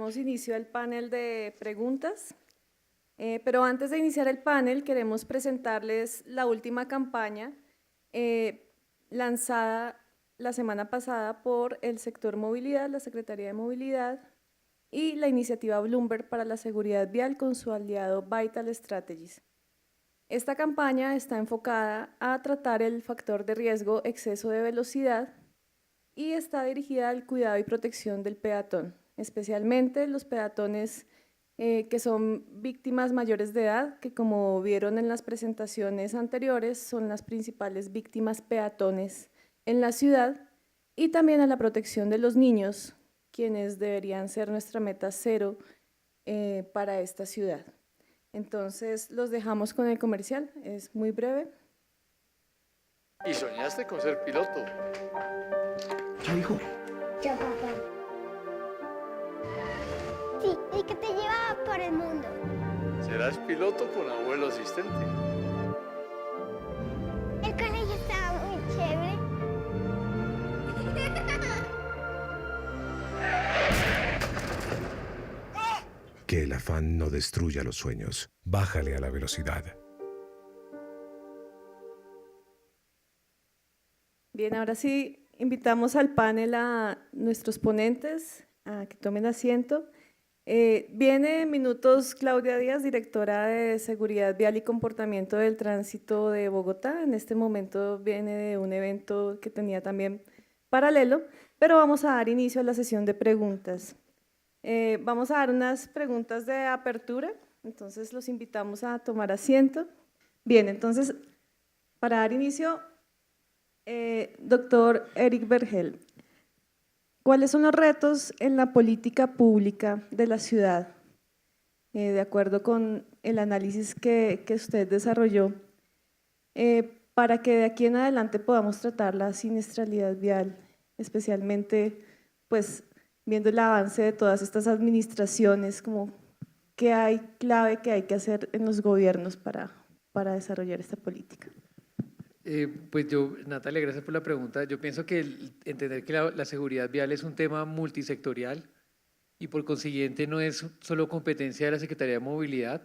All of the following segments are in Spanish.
damos inicio al panel de preguntas. Pero antes de iniciar el panel, queremos presentarles la última campaña lanzada la semana pasada por el sector movilidad, la Secretaría de Movilidad y la iniciativa Bloomberg para la seguridad vial con su aliado Vital Strategies. Esta campaña está enfocada a tratar el factor de riesgo exceso de velocidad y está dirigida al cuidado y protección del peatón, especialmente los peatones que son víctimas mayores de edad, que como vieron en las presentaciones anteriores, son las principales víctimas peatones en la ciudad, y también a la protección de los niños, quienes deberían ser nuestra meta cero para esta ciudad. Entonces, los dejamos con el comercial, es muy breve. ¿Y soñaste con ser piloto? ¿Ya, hijo? Yo, papá. Sí, y que te llevaba por el mundo. Serás piloto con abuelo asistente. El colegio estaba muy chévere. Que el afán no destruya los sueños. Bájale a la velocidad. Bien, ahora sí invitamos al panel a nuestros ponentes a que tomen asiento. Viene en minutos Claudia Díaz, directora de Seguridad Vial y Comportamiento del Tránsito de Bogotá. En este momento viene de un evento que tenía también paralelo, pero vamos a dar inicio a la sesión de preguntas. Vamos a dar unas preguntas de apertura, entonces los invitamos a tomar asiento. Bien, entonces, para dar inicio, doctor Eric Vergel, ¿cuáles son los retos en la política pública de la ciudad? De acuerdo con el análisis que usted desarrolló, para que de aquí en adelante podamos tratar la siniestralidad vial, especialmente pues viendo el avance de todas estas administraciones, como qué hay clave que hay que hacer en los gobiernos para desarrollar esta política. Pues yo, Natalia, gracias por la pregunta. Yo pienso que entender que la seguridad vial es un tema multisectorial y por consiguiente no es solo competencia de la Secretaría de Movilidad,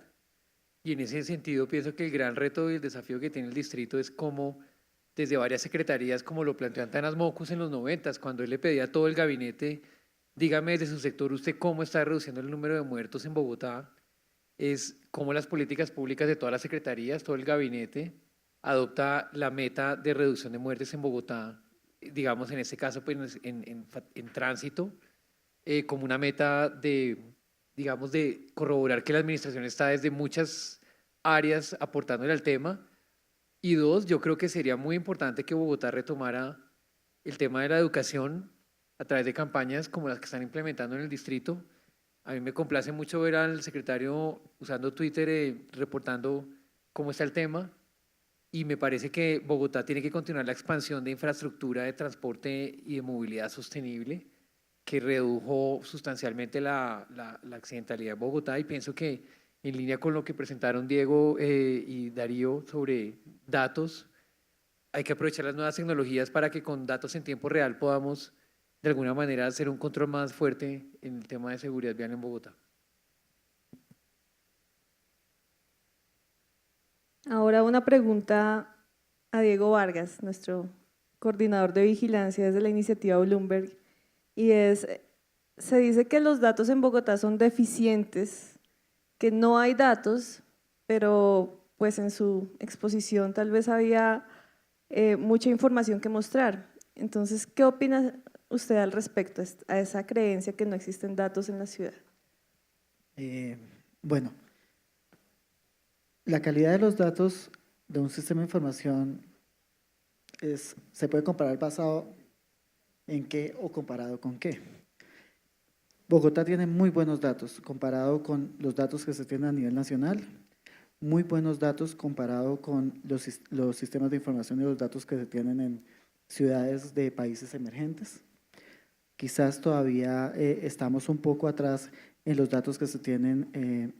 y en ese sentido pienso que el gran reto y el desafío que tiene el distrito es cómo desde varias secretarías, como lo planteó Antanas Mocus en los 90, cuando él le pedía a todo el gabinete, dígame desde su sector usted cómo está reduciendo el número de muertos en Bogotá, es cómo las políticas públicas de todas las secretarías, todo el gabinete, adopta la meta de reducción de muertes en Bogotá, digamos en este caso pues en tránsito, como una meta de, digamos, de corroborar que la administración está desde muchas áreas aportándole al tema. Y dos, yo creo que sería muy importante que Bogotá retomara el tema de la educación a través de campañas como las que están implementando en el distrito. A mí me complace mucho ver al secretario usando Twitter reportando cómo está el tema, y me parece que Bogotá tiene que continuar la expansión de infraestructura de transporte y de movilidad sostenible, que redujo sustancialmente la accidentalidad en Bogotá, y pienso que en línea con lo que presentaron Diego y Darío sobre datos, hay que aprovechar las nuevas tecnologías para que con datos en tiempo real podamos de alguna manera hacer un control más fuerte en el tema de seguridad vial en Bogotá. Ahora una pregunta a Diego Vargas, nuestro coordinador de vigilancia desde la iniciativa Bloomberg, y es, se dice que los datos en Bogotá son deficientes, que no hay datos, pero pues en su exposición tal vez había mucha información que mostrar. Entonces, ¿qué opina usted al respecto a esa creencia que no existen datos en la ciudad? Bueno, la calidad de los datos de un sistema de información se puede comparar basado en qué o comparado con qué. Bogotá tiene muy buenos datos comparado con los datos que se tienen a nivel nacional, muy buenos datos comparado con los sistemas de información y los datos que se tienen en ciudades de países emergentes. Quizás todavía estamos un poco atrás en los datos que se tienen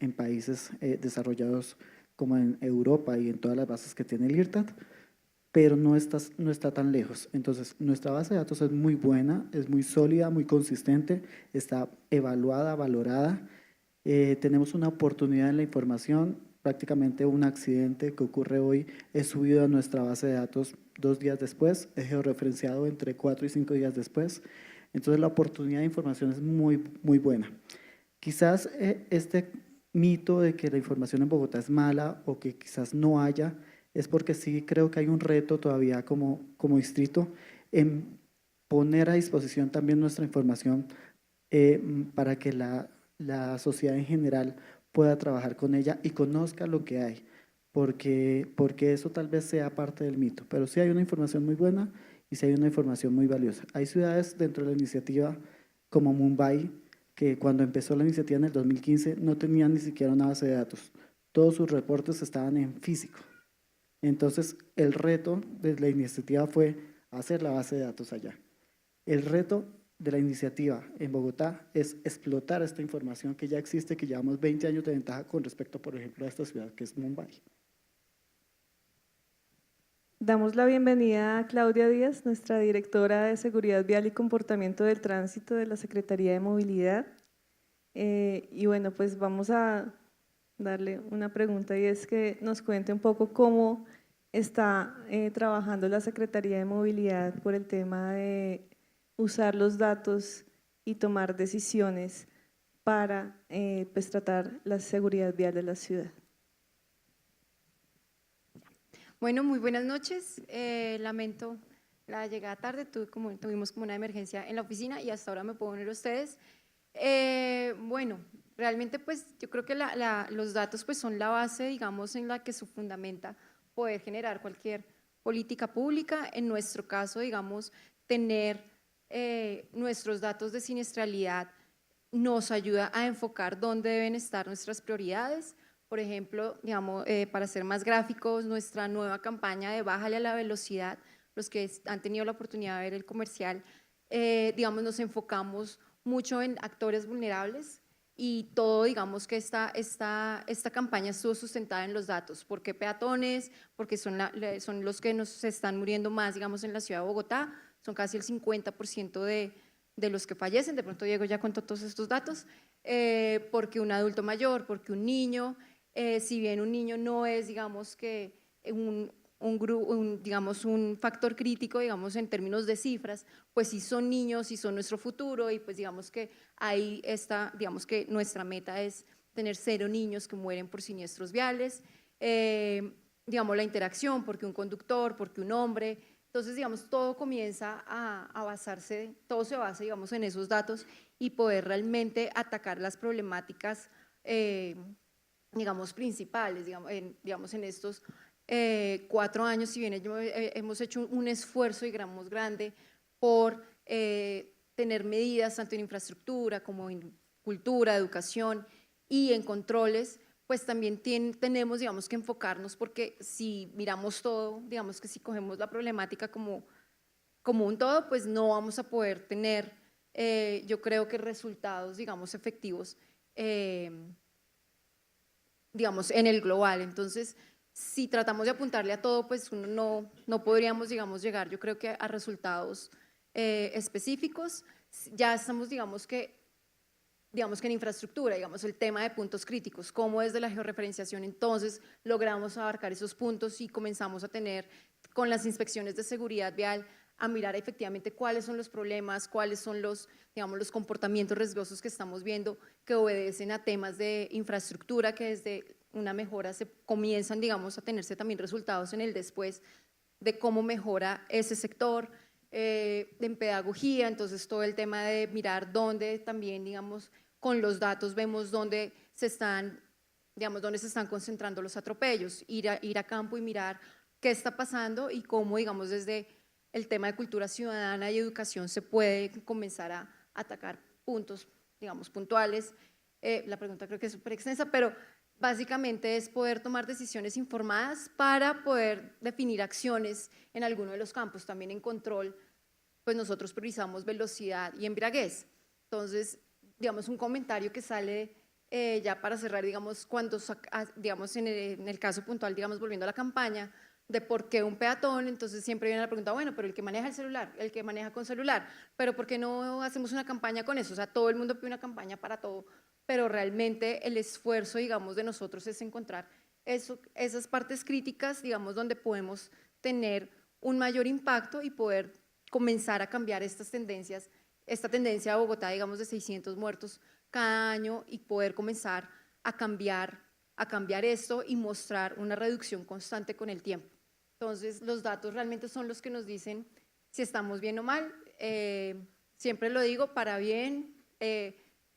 en países desarrollados como en Europa y en todas las bases que tiene el IRTAT, pero no está tan lejos. Entonces, nuestra base de datos es muy buena, es muy sólida, muy consistente, está evaluada, valorada. Tenemos una oportunidad en la información, prácticamente un accidente que ocurre hoy es subido a nuestra base de datos 2 días después, es georreferenciado entre 4 y 5 días después. Entonces, la oportunidad de información es muy, muy buena. Quizás este mito de que la información en Bogotá es mala o que quizás no haya, es porque sí creo que hay un reto todavía como distrito en poner a disposición también nuestra información para que la sociedad en general pueda trabajar con ella y conozca lo que hay, porque eso tal vez sea parte del mito, pero sí hay una información muy buena y sí hay una información muy valiosa. Hay ciudades dentro de la iniciativa como Mumbai, que cuando empezó la iniciativa en el 2015 no tenían ni siquiera una base de datos, todos sus reportes estaban en físico. Entonces, el reto de la iniciativa fue hacer la base de datos allá. El reto de la iniciativa en Bogotá es explotar esta información que ya existe, que llevamos 20 años de ventaja con respecto, por ejemplo, a esta ciudad que es Mumbai. Damos la bienvenida a Claudia Díaz, nuestra directora de Seguridad Vial y Comportamiento del Tránsito de la Secretaría de Movilidad. Y bueno, pues vamos a darle una pregunta y es que nos cuente un poco cómo está trabajando la Secretaría de Movilidad por el tema de usar los datos y tomar decisiones para pues tratar la seguridad vial de la ciudad. Bueno, muy buenas noches. Lamento la llegada tarde, tuvimos como una emergencia en la oficina y hasta ahora me puedo unir a ustedes. Bueno, realmente pues yo creo que los datos pues son la base, digamos, en la que se fundamenta poder generar cualquier política pública. En nuestro caso, digamos, tener nuestros datos de siniestralidad nos ayuda a enfocar dónde deben estar nuestras prioridades. Por ejemplo, digamos, para ser más gráficos, nuestra nueva campaña de Bájale a la velocidad, los que han tenido la oportunidad de ver el comercial, digamos, nos enfocamos mucho en actores vulnerables y todo, digamos, que esta campaña estuvo sustentada en los datos. ¿Por qué peatones? Porque son los que nos están muriendo más, digamos, en la ciudad de Bogotá, son casi el 50% de los que fallecen. De pronto Diego ya contó todos estos datos. Porque un adulto mayor, porque un niño, si bien un niño no es, digamos, que digamos, un factor crítico, digamos, en términos de cifras, pues sí son niños y son nuestro futuro y pues digamos que ahí está, digamos que nuestra meta es tener 0 niños que mueren por siniestros viales, digamos, la interacción, porque un conductor, porque un hombre. Entonces, digamos, todo comienza a basarse, todo se basa, digamos, en esos datos y poder realmente atacar las problemáticas, digamos, principales, digamos, en estos 4 años, si bien hemos hecho un esfuerzo, digamos, grande por tener medidas tanto en infraestructura como en cultura, educación y en controles, pues también tenemos, digamos, que enfocarnos, porque si miramos todo, digamos que si cogemos la problemática como un todo, pues no vamos a poder tener, yo creo que resultados, digamos, efectivos, digamos, en el global. Entonces, si tratamos de apuntarle a todo, pues no podríamos, digamos, llegar, yo creo que a resultados específicos. Ya estamos, digamos que en infraestructura, digamos, el tema de puntos críticos, cómo desde la georreferenciación entonces logramos abarcar esos puntos y comenzamos a tener con las inspecciones de seguridad vial a mirar efectivamente cuáles son los problemas, cuáles son los, digamos, los comportamientos riesgosos que estamos viendo que obedecen a temas de infraestructura, que desde una mejora se comienzan, digamos, a tenerse también resultados en el después de cómo mejora ese sector. En pedagogía, entonces todo el tema de mirar dónde también, digamos, con los datos vemos dónde se están, digamos, dónde se están concentrando los atropellos, ir a campo y mirar qué está pasando y cómo, digamos, desde el tema de cultura ciudadana y educación se puede comenzar a atacar puntos, digamos, puntuales. La pregunta creo que es súper extensa, pero básicamente es poder tomar decisiones informadas para poder definir acciones en alguno de los campos. También en control, pues nosotros priorizamos velocidad y embriaguez. Entonces, digamos, un comentario que sale ya para cerrar, digamos, cuando, digamos, en el caso puntual, digamos, volviendo a la campaña, de por qué un peatón, entonces siempre viene la pregunta, bueno, pero el que maneja el celular, el que maneja con celular, pero ¿por qué no hacemos una campaña con eso? O sea, todo el mundo pide una campaña para todo, pero realmente el esfuerzo, digamos, de nosotros es encontrar esas partes críticas, digamos, donde podemos tener un mayor impacto y poder comenzar a cambiar estas tendencias, esta tendencia de Bogotá, digamos, de 600 muertos cada año y poder comenzar a cambiar esto y mostrar una reducción constante con el tiempo. Entonces, los datos realmente son los que nos dicen si estamos bien o mal. Siempre lo digo, para bien,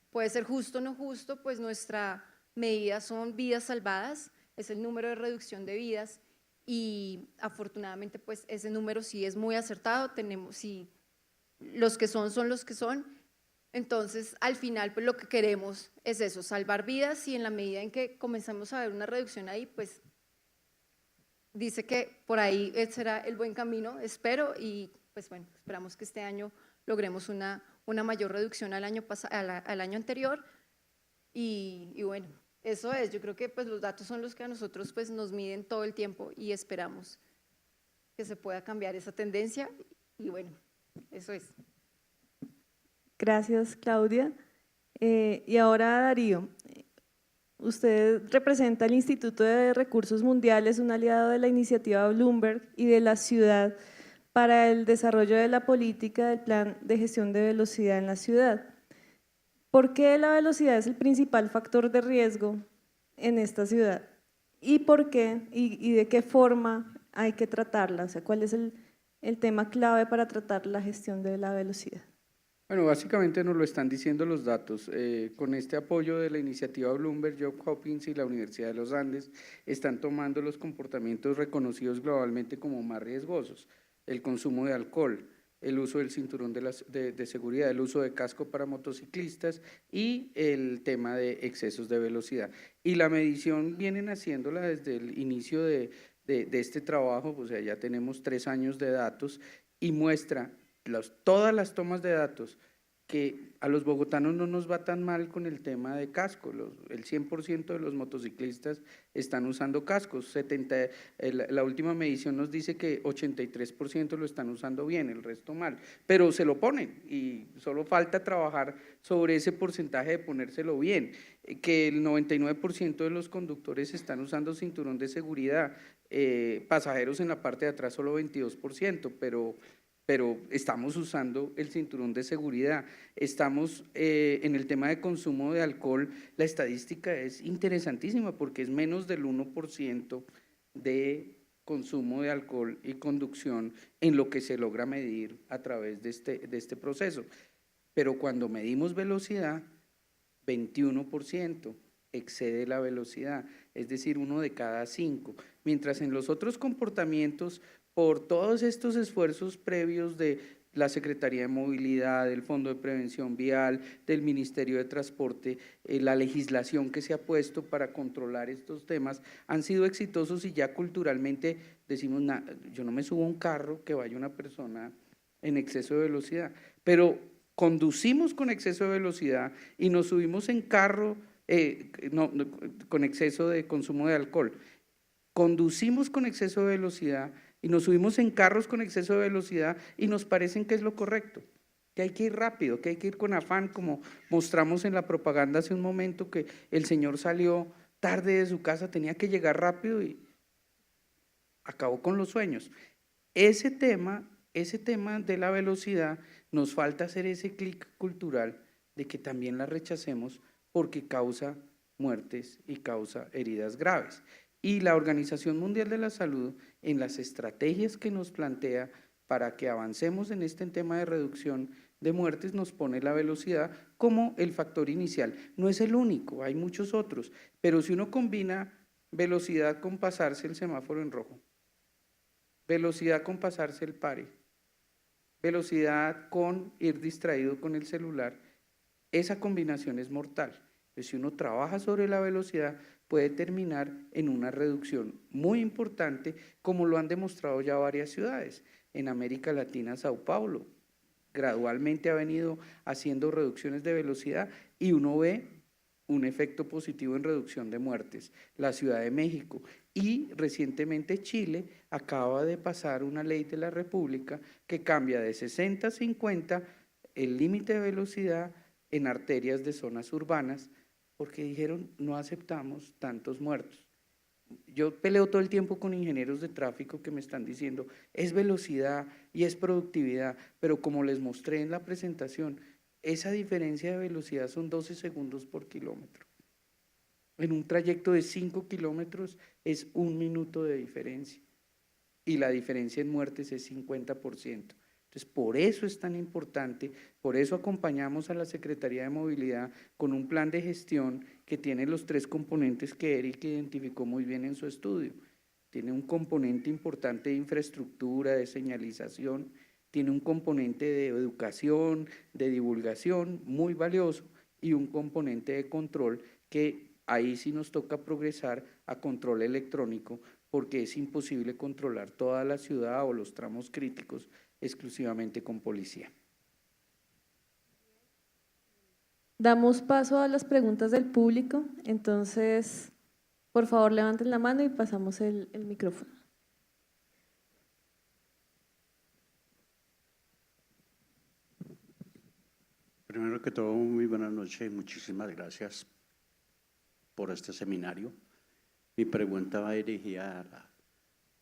puede ser justo o no justo, pues nuestra medida son vidas salvadas, es el número de reducción de vidas y afortunadamente pues ese número sí es muy acertado, sí, los que son los que son. Entonces, al final, pues lo que queremos es eso, salvar vidas y en la medida en que comenzamos a ver una reducción ahí, pues dice que por ahí será el buen camino, espero, y pues bueno, esperamos que este año logremos una mayor reducción al año anterior y bueno, eso es, yo creo que pues los datos son los que a nosotros pues nos miden todo el tiempo y esperamos que se pueda cambiar esa tendencia y bueno, eso es. Gracias, Claudia. Y ahora, Darío, usted representa el Instituto de Recursos Mundiales, un aliado de la iniciativa Bloomberg y de la ciudad para el desarrollo de la política del plan de gestión de velocidad en la ciudad. ¿Por qué la velocidad es el principal factor de riesgo en esta ciudad? ¿Y por qué y de qué forma hay que tratarla? O sea, ¿cuál es el tema clave para tratar la gestión de la velocidad? Bueno, básicamente nos lo están diciendo los datos. Con este apoyo de la iniciativa Bloomberg, Johns Hopkins y la Universidad de los Andes están tomando los comportamientos reconocidos globalmente como más riesgosos: el consumo de alcohol, el uso del cinturón de seguridad, el uso de casco para motociclistas y el tema de excesos de velocidad. Y la medición vienen haciéndola desde el inicio de este trabajo, o sea, ya tenemos 3 años de datos y muestra todas las tomas de datos que a los bogotanos no nos va tan mal con el tema de casco. El 100% de los motociclistas están usando cascos. La última medición nos dice que 83% lo están usando bien, el resto mal, pero se lo ponen y solo falta trabajar sobre ese porcentaje de ponérselo bien. Que el 99% de los conductores están usando cinturón de seguridad, pasajeros en la parte de atrás solo 22%, pero estamos usando el cinturón de seguridad. Estamos en el tema de consumo de alcohol, la estadística es interesantísima porque es menos del 1% de consumo de alcohol y conducción en lo que se logra medir a través de este proceso. Pero cuando medimos velocidad, 21% excede la velocidad, es decir, 1 de cada 5, mientras en los otros comportamientos, por todos estos esfuerzos previos de la Secretaría de Movilidad, del Fondo de Prevención Vial, del Ministerio de Transporte, la legislación que se ha puesto para controlar estos temas, han sido exitosos y ya culturalmente decimos, yo no me subo a un carro que vaya una persona en exceso de velocidad, pero conducimos con exceso de velocidad y nos subimos en carro con exceso de consumo de alcohol, conducimos con exceso de velocidad y nos subimos en carros con exceso de velocidad y nos parecen que es lo correcto, que hay que ir rápido, que hay que ir con afán, como mostramos en la propaganda hace un momento, que el señor salió tarde de su casa, tenía que llegar rápido y acabó con los sueños. Ese tema de la velocidad, nos falta hacer ese clic cultural de que también la rechacemos porque causa muertes y causa heridas graves. Y la Organización Mundial de la Salud, en las estrategias que nos plantea para que avancemos en este tema de reducción de muertes, nos pone la velocidad como el factor inicial. No es el único, hay muchos otros, pero si uno combina velocidad con pasarse el semáforo en rojo, velocidad con pasarse el pare, velocidad con ir distraído con el celular, esa combinación es mortal. Entonces, si uno trabaja sobre la velocidad, puede terminar en una reducción muy importante, como lo han demostrado ya varias ciudades. En América Latina, Sao Paulo gradualmente ha venido haciendo reducciones de velocidad y uno ve un efecto positivo en reducción de muertes. La Ciudad de México y recientemente Chile acaba de pasar una ley de la República que cambia de 60 a 50 el límite de velocidad en arterias de zonas urbanas porque dijeron no aceptamos tantos muertos. Yo peleo todo el tiempo con ingenieros de tráfico que me están diciendo es velocidad y es productividad, pero como les mostré en la presentación, esa diferencia de velocidad son 12 segundos por kilómetro. En un trayecto de 5 kilómetros es 1 minuto de diferencia y la diferencia en muertes es 50%. Entonces, por eso es tan importante, por eso acompañamos a la Secretaría de Movilidad con un plan de gestión que tiene los 3 componentes que Eric identificó muy bien en su estudio. Tiene un componente importante de infraestructura, de señalización, tiene un componente de educación, de divulgación muy valioso y un componente de control que ahí sí nos toca progresar a control electrónico porque es imposible controlar toda la ciudad o los tramos críticos exclusivamente con policía. Damos paso a las preguntas del público, entonces, por favor, levanten la mano y pasamos el micrófono. Primero que todo, muy buenas noches y muchísimas gracias por este seminario. Mi pregunta va dirigida a la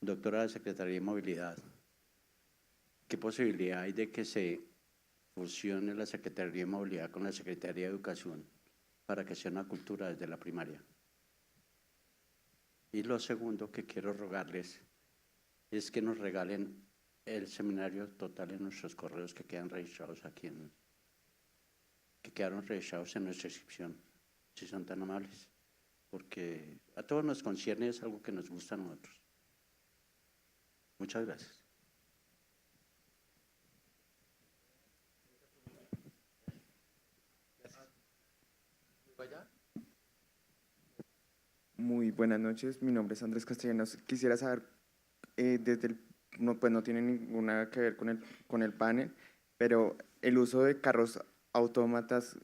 doctora de Secretaría de Movilidad. ¿Qué posibilidad hay de que se fusione la Secretaría de Movilidad con la Secretaría de Educación para que sea una cultura desde la primaria? Y lo segundo que quiero rogarles es que nos regalen el seminario total en nuestros correos que quedan registrados aquí, que quedaron registrados en nuestra inscripción, si son tan amables, porque a todos nos concierne, es algo que nos gusta a nosotros. Muchas gracias. Muy buenas noches, mi nombre es Andrés Castellanos. Quisiera saber, pues no tiene ninguna que ver con el panel, pero el uso de carros autómatas,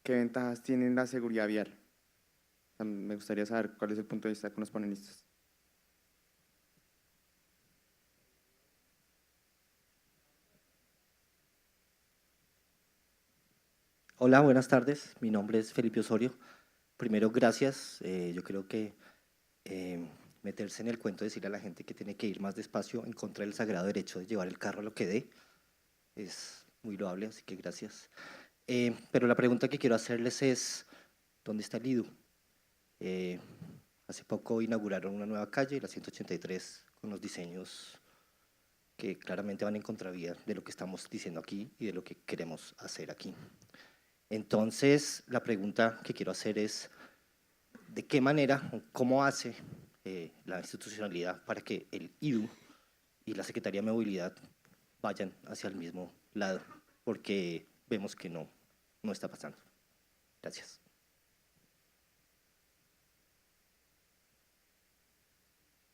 ¿qué ventajas tiene en la seguridad vial? O sea, me gustaría saber cuál es el punto de vista con los panelistas. Hola, buenas tardes. Mi nombre es Felipe Osorio. Primero, gracias. Yo creo que meterse en el cuento, decirle a la gente que tiene que ir más despacio en contra del sagrado derecho de llevar el carro a lo que dé, es muy loable, así que gracias. Pero la pregunta que quiero hacerles es, ¿dónde está el IDU? Hace poco inauguraron una nueva calle, la 183, con los diseños que claramente van en contravía de lo que estamos diciendo aquí y de lo que queremos hacer aquí. Entonces, la pregunta que quiero hacer es, ¿de qué manera, cómo hace la institucionalidad para que el IDU y la Secretaría de Movilidad vayan hacia el mismo lado? Porque vemos que no está pasando. Gracias.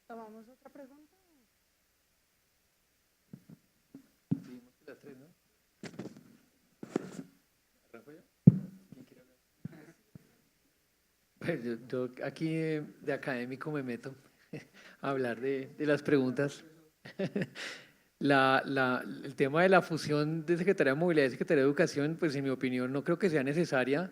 ¿Tomamos otra pregunta? Seguimos con las 3, ¿no? ¿Arranco yo? ¿Quién quiere hablar? Pues yo aquí de académico me meto a hablar de las preguntas. El tema de la fusión de Secretaría de Movilidad y Secretaría de Educación, pues en mi opinión no creo que sea necesaria.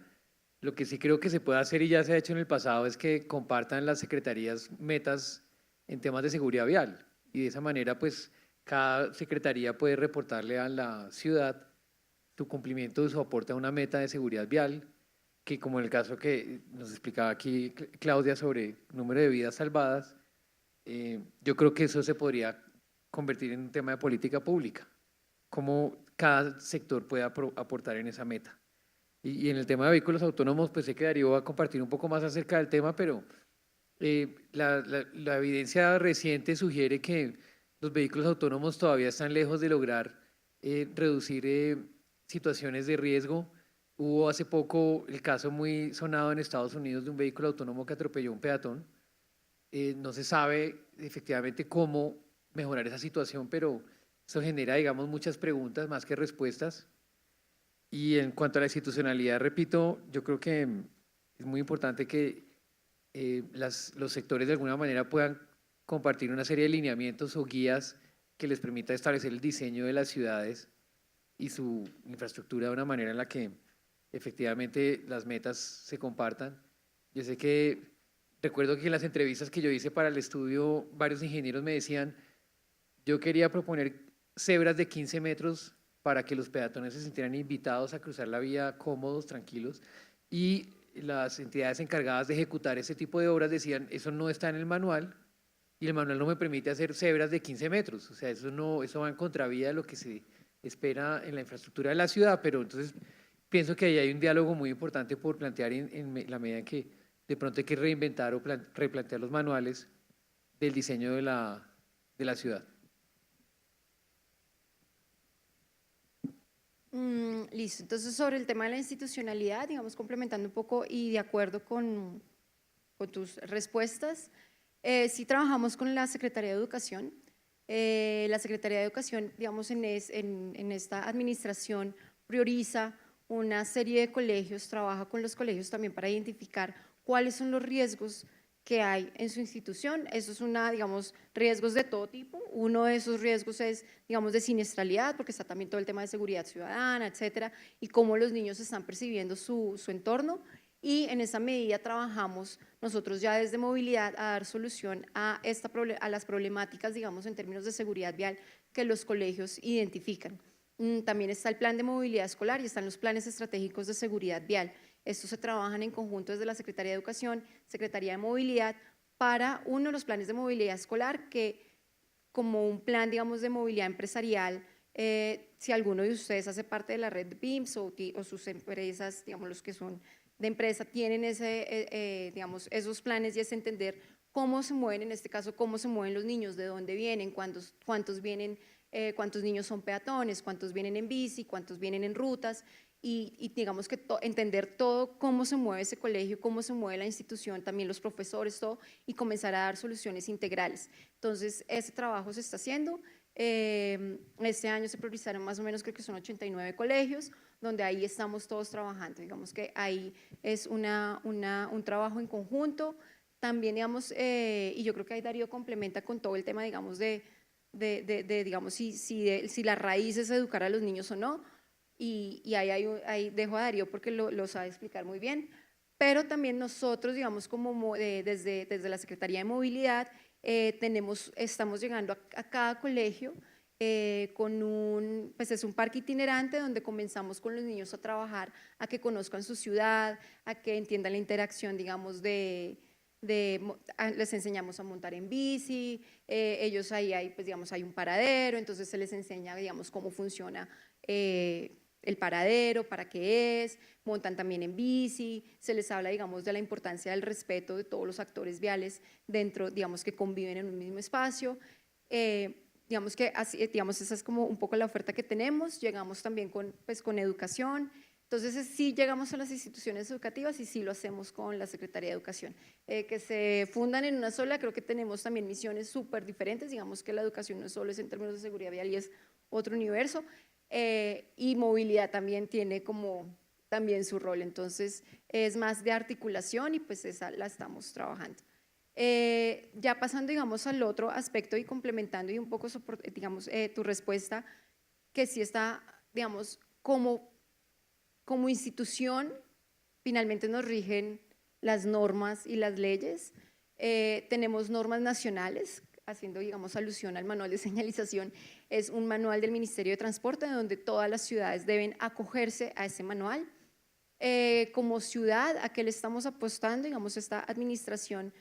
Lo que sí creo que se puede hacer y ya se ha hecho en el pasado es que compartan las secretarías metas en temas de seguridad vial y de esa manera pues cada secretaría puede reportarle a la ciudad su cumplimiento de su aporte a una meta de seguridad vial, que como en el caso que nos explicaba aquí Claudia sobre número de vidas salvadas, yo creo que eso se podría convertir en un tema de política pública, cómo cada sector puede aportar en esa meta. Y en el tema de vehículos autónomos, pues sé que Darío va a compartir un poco más acerca del tema, pero la evidencia reciente sugiere que los vehículos autónomos todavía están lejos de lograr reducir situaciones de riesgo. Hubo hace poco el caso muy sonado en Estados Unidos de un vehículo autónomo que atropelló a un peatón. No se sabe efectivamente cómo mejorar esa situación, pero eso genera, digamos, muchas preguntas más que respuestas. Y en cuanto a la institucionalidad, repito, yo creo que es muy importante que los sectores de alguna manera puedan compartir una serie de lineamientos o guías que les permita establecer el diseño de las ciudades y su infraestructura de una manera en la que efectivamente las metas se compartan. Yo sé que, recuerdo que en las entrevistas que yo hice para el estudio, varios ingenieros me decían, yo quería proponer cebras de 15 metros para que los peatones se sintieran invitados a cruzar la vía cómodos, tranquilos, y las entidades encargadas de ejecutar ese tipo de obras decían, eso no está en el manual, y el manual no me permite hacer cebras de 15 metros, o sea, eso va en contravía de lo que se espera en la infraestructura de la ciudad, pero entonces pienso que ahí hay un diálogo muy importante por plantear en la medida en que de pronto hay que reinventar o replantear los manuales del diseño de la ciudad. Listo, entonces sobre el tema de la institucionalidad, digamos, complementando un poco y de acuerdo con tus respuestas, sí trabajamos con la Secretaría de Educación. La Secretaría de Educación, digamos, en esta administración prioriza una serie de colegios, trabaja con los colegios también para identificar cuáles son los riesgos que hay en su institución. Eso es digamos, riesgos de todo tipo. Uno de esos riesgos es, digamos, de siniestralidad, porque está también todo el tema de seguridad ciudadana, etcétera, y cómo los niños están percibiendo su entorno. Y en esa medida trabajamos nosotros ya desde movilidad a dar solución a las problemáticas, digamos, en términos de seguridad vial que los colegios identifican. También está el plan de movilidad escolar y están los planes estratégicos de seguridad vial. Estos se trabajan en conjunto desde la Secretaría de Educación, Secretaría de Movilidad, para uno de los planes de movilidad escolar que, como un plan, digamos, de movilidad empresarial, si alguno de ustedes hace parte de la red de PIMS o sus empresas, digamos, los que son de empresa, tienen digamos, esos planes, y es entender cómo se mueven, en este caso, cómo se mueven los niños, de dónde vienen, cuántos vienen, cuántos niños son peatones, cuántos vienen en bici, cuántos vienen en rutas, y digamos que entender todo, cómo se mueve ese colegio, cómo se mueve la institución, también los profesores, todo, y comenzar a dar soluciones integrales. Entonces, ese trabajo se está haciendo. Este año se priorizaron más o menos, creo que son 89 colegios, donde ahí estamos todos trabajando. Digamos que ahí es un trabajo en conjunto. También, digamos, y yo creo que ahí Darío complementa con todo el tema, digamos, digamos, si la raíz es educar a los niños o no. Y ahí dejo a Darío porque lo sabe explicar muy bien. Pero también nosotros, digamos, desde la Secretaría de Movilidad, estamos llegando a cada colegio pues es un parque itinerante donde comenzamos con los niños a trabajar, a que conozcan su ciudad, a que entiendan la interacción, digamos, les enseñamos a montar en bici, ellos pues, digamos, hay un paradero, entonces se les enseña, digamos, cómo funciona el paradero, para qué es, montan también en bici, se les habla, digamos, de la importancia del respeto de todos los actores viales dentro, digamos, que conviven en un mismo espacio. Digamos que digamos, esa es como un poco la oferta que tenemos. Llegamos también pues, con educación. Entonces, sí llegamos a las instituciones educativas y sí lo hacemos con la Secretaría de Educación. Que se fundan en una sola, creo que tenemos también misiones súper diferentes. Digamos que la educación no solo es en términos de seguridad vial y es otro universo. Y movilidad también tiene como también su rol. Entonces, es más de articulación y pues esa la estamos trabajando. Ya pasando, digamos, al otro aspecto y complementando y un poco, digamos, tu respuesta, que sí está, digamos, como institución, finalmente nos rigen las normas y las leyes. Tenemos normas nacionales, haciendo, digamos, alusión al manual de señalización, es un manual del Ministerio de Transporte donde todas las ciudades deben acogerse a ese manual. Como ciudad, ¿a qué le estamos apostando? Digamos, esta administración,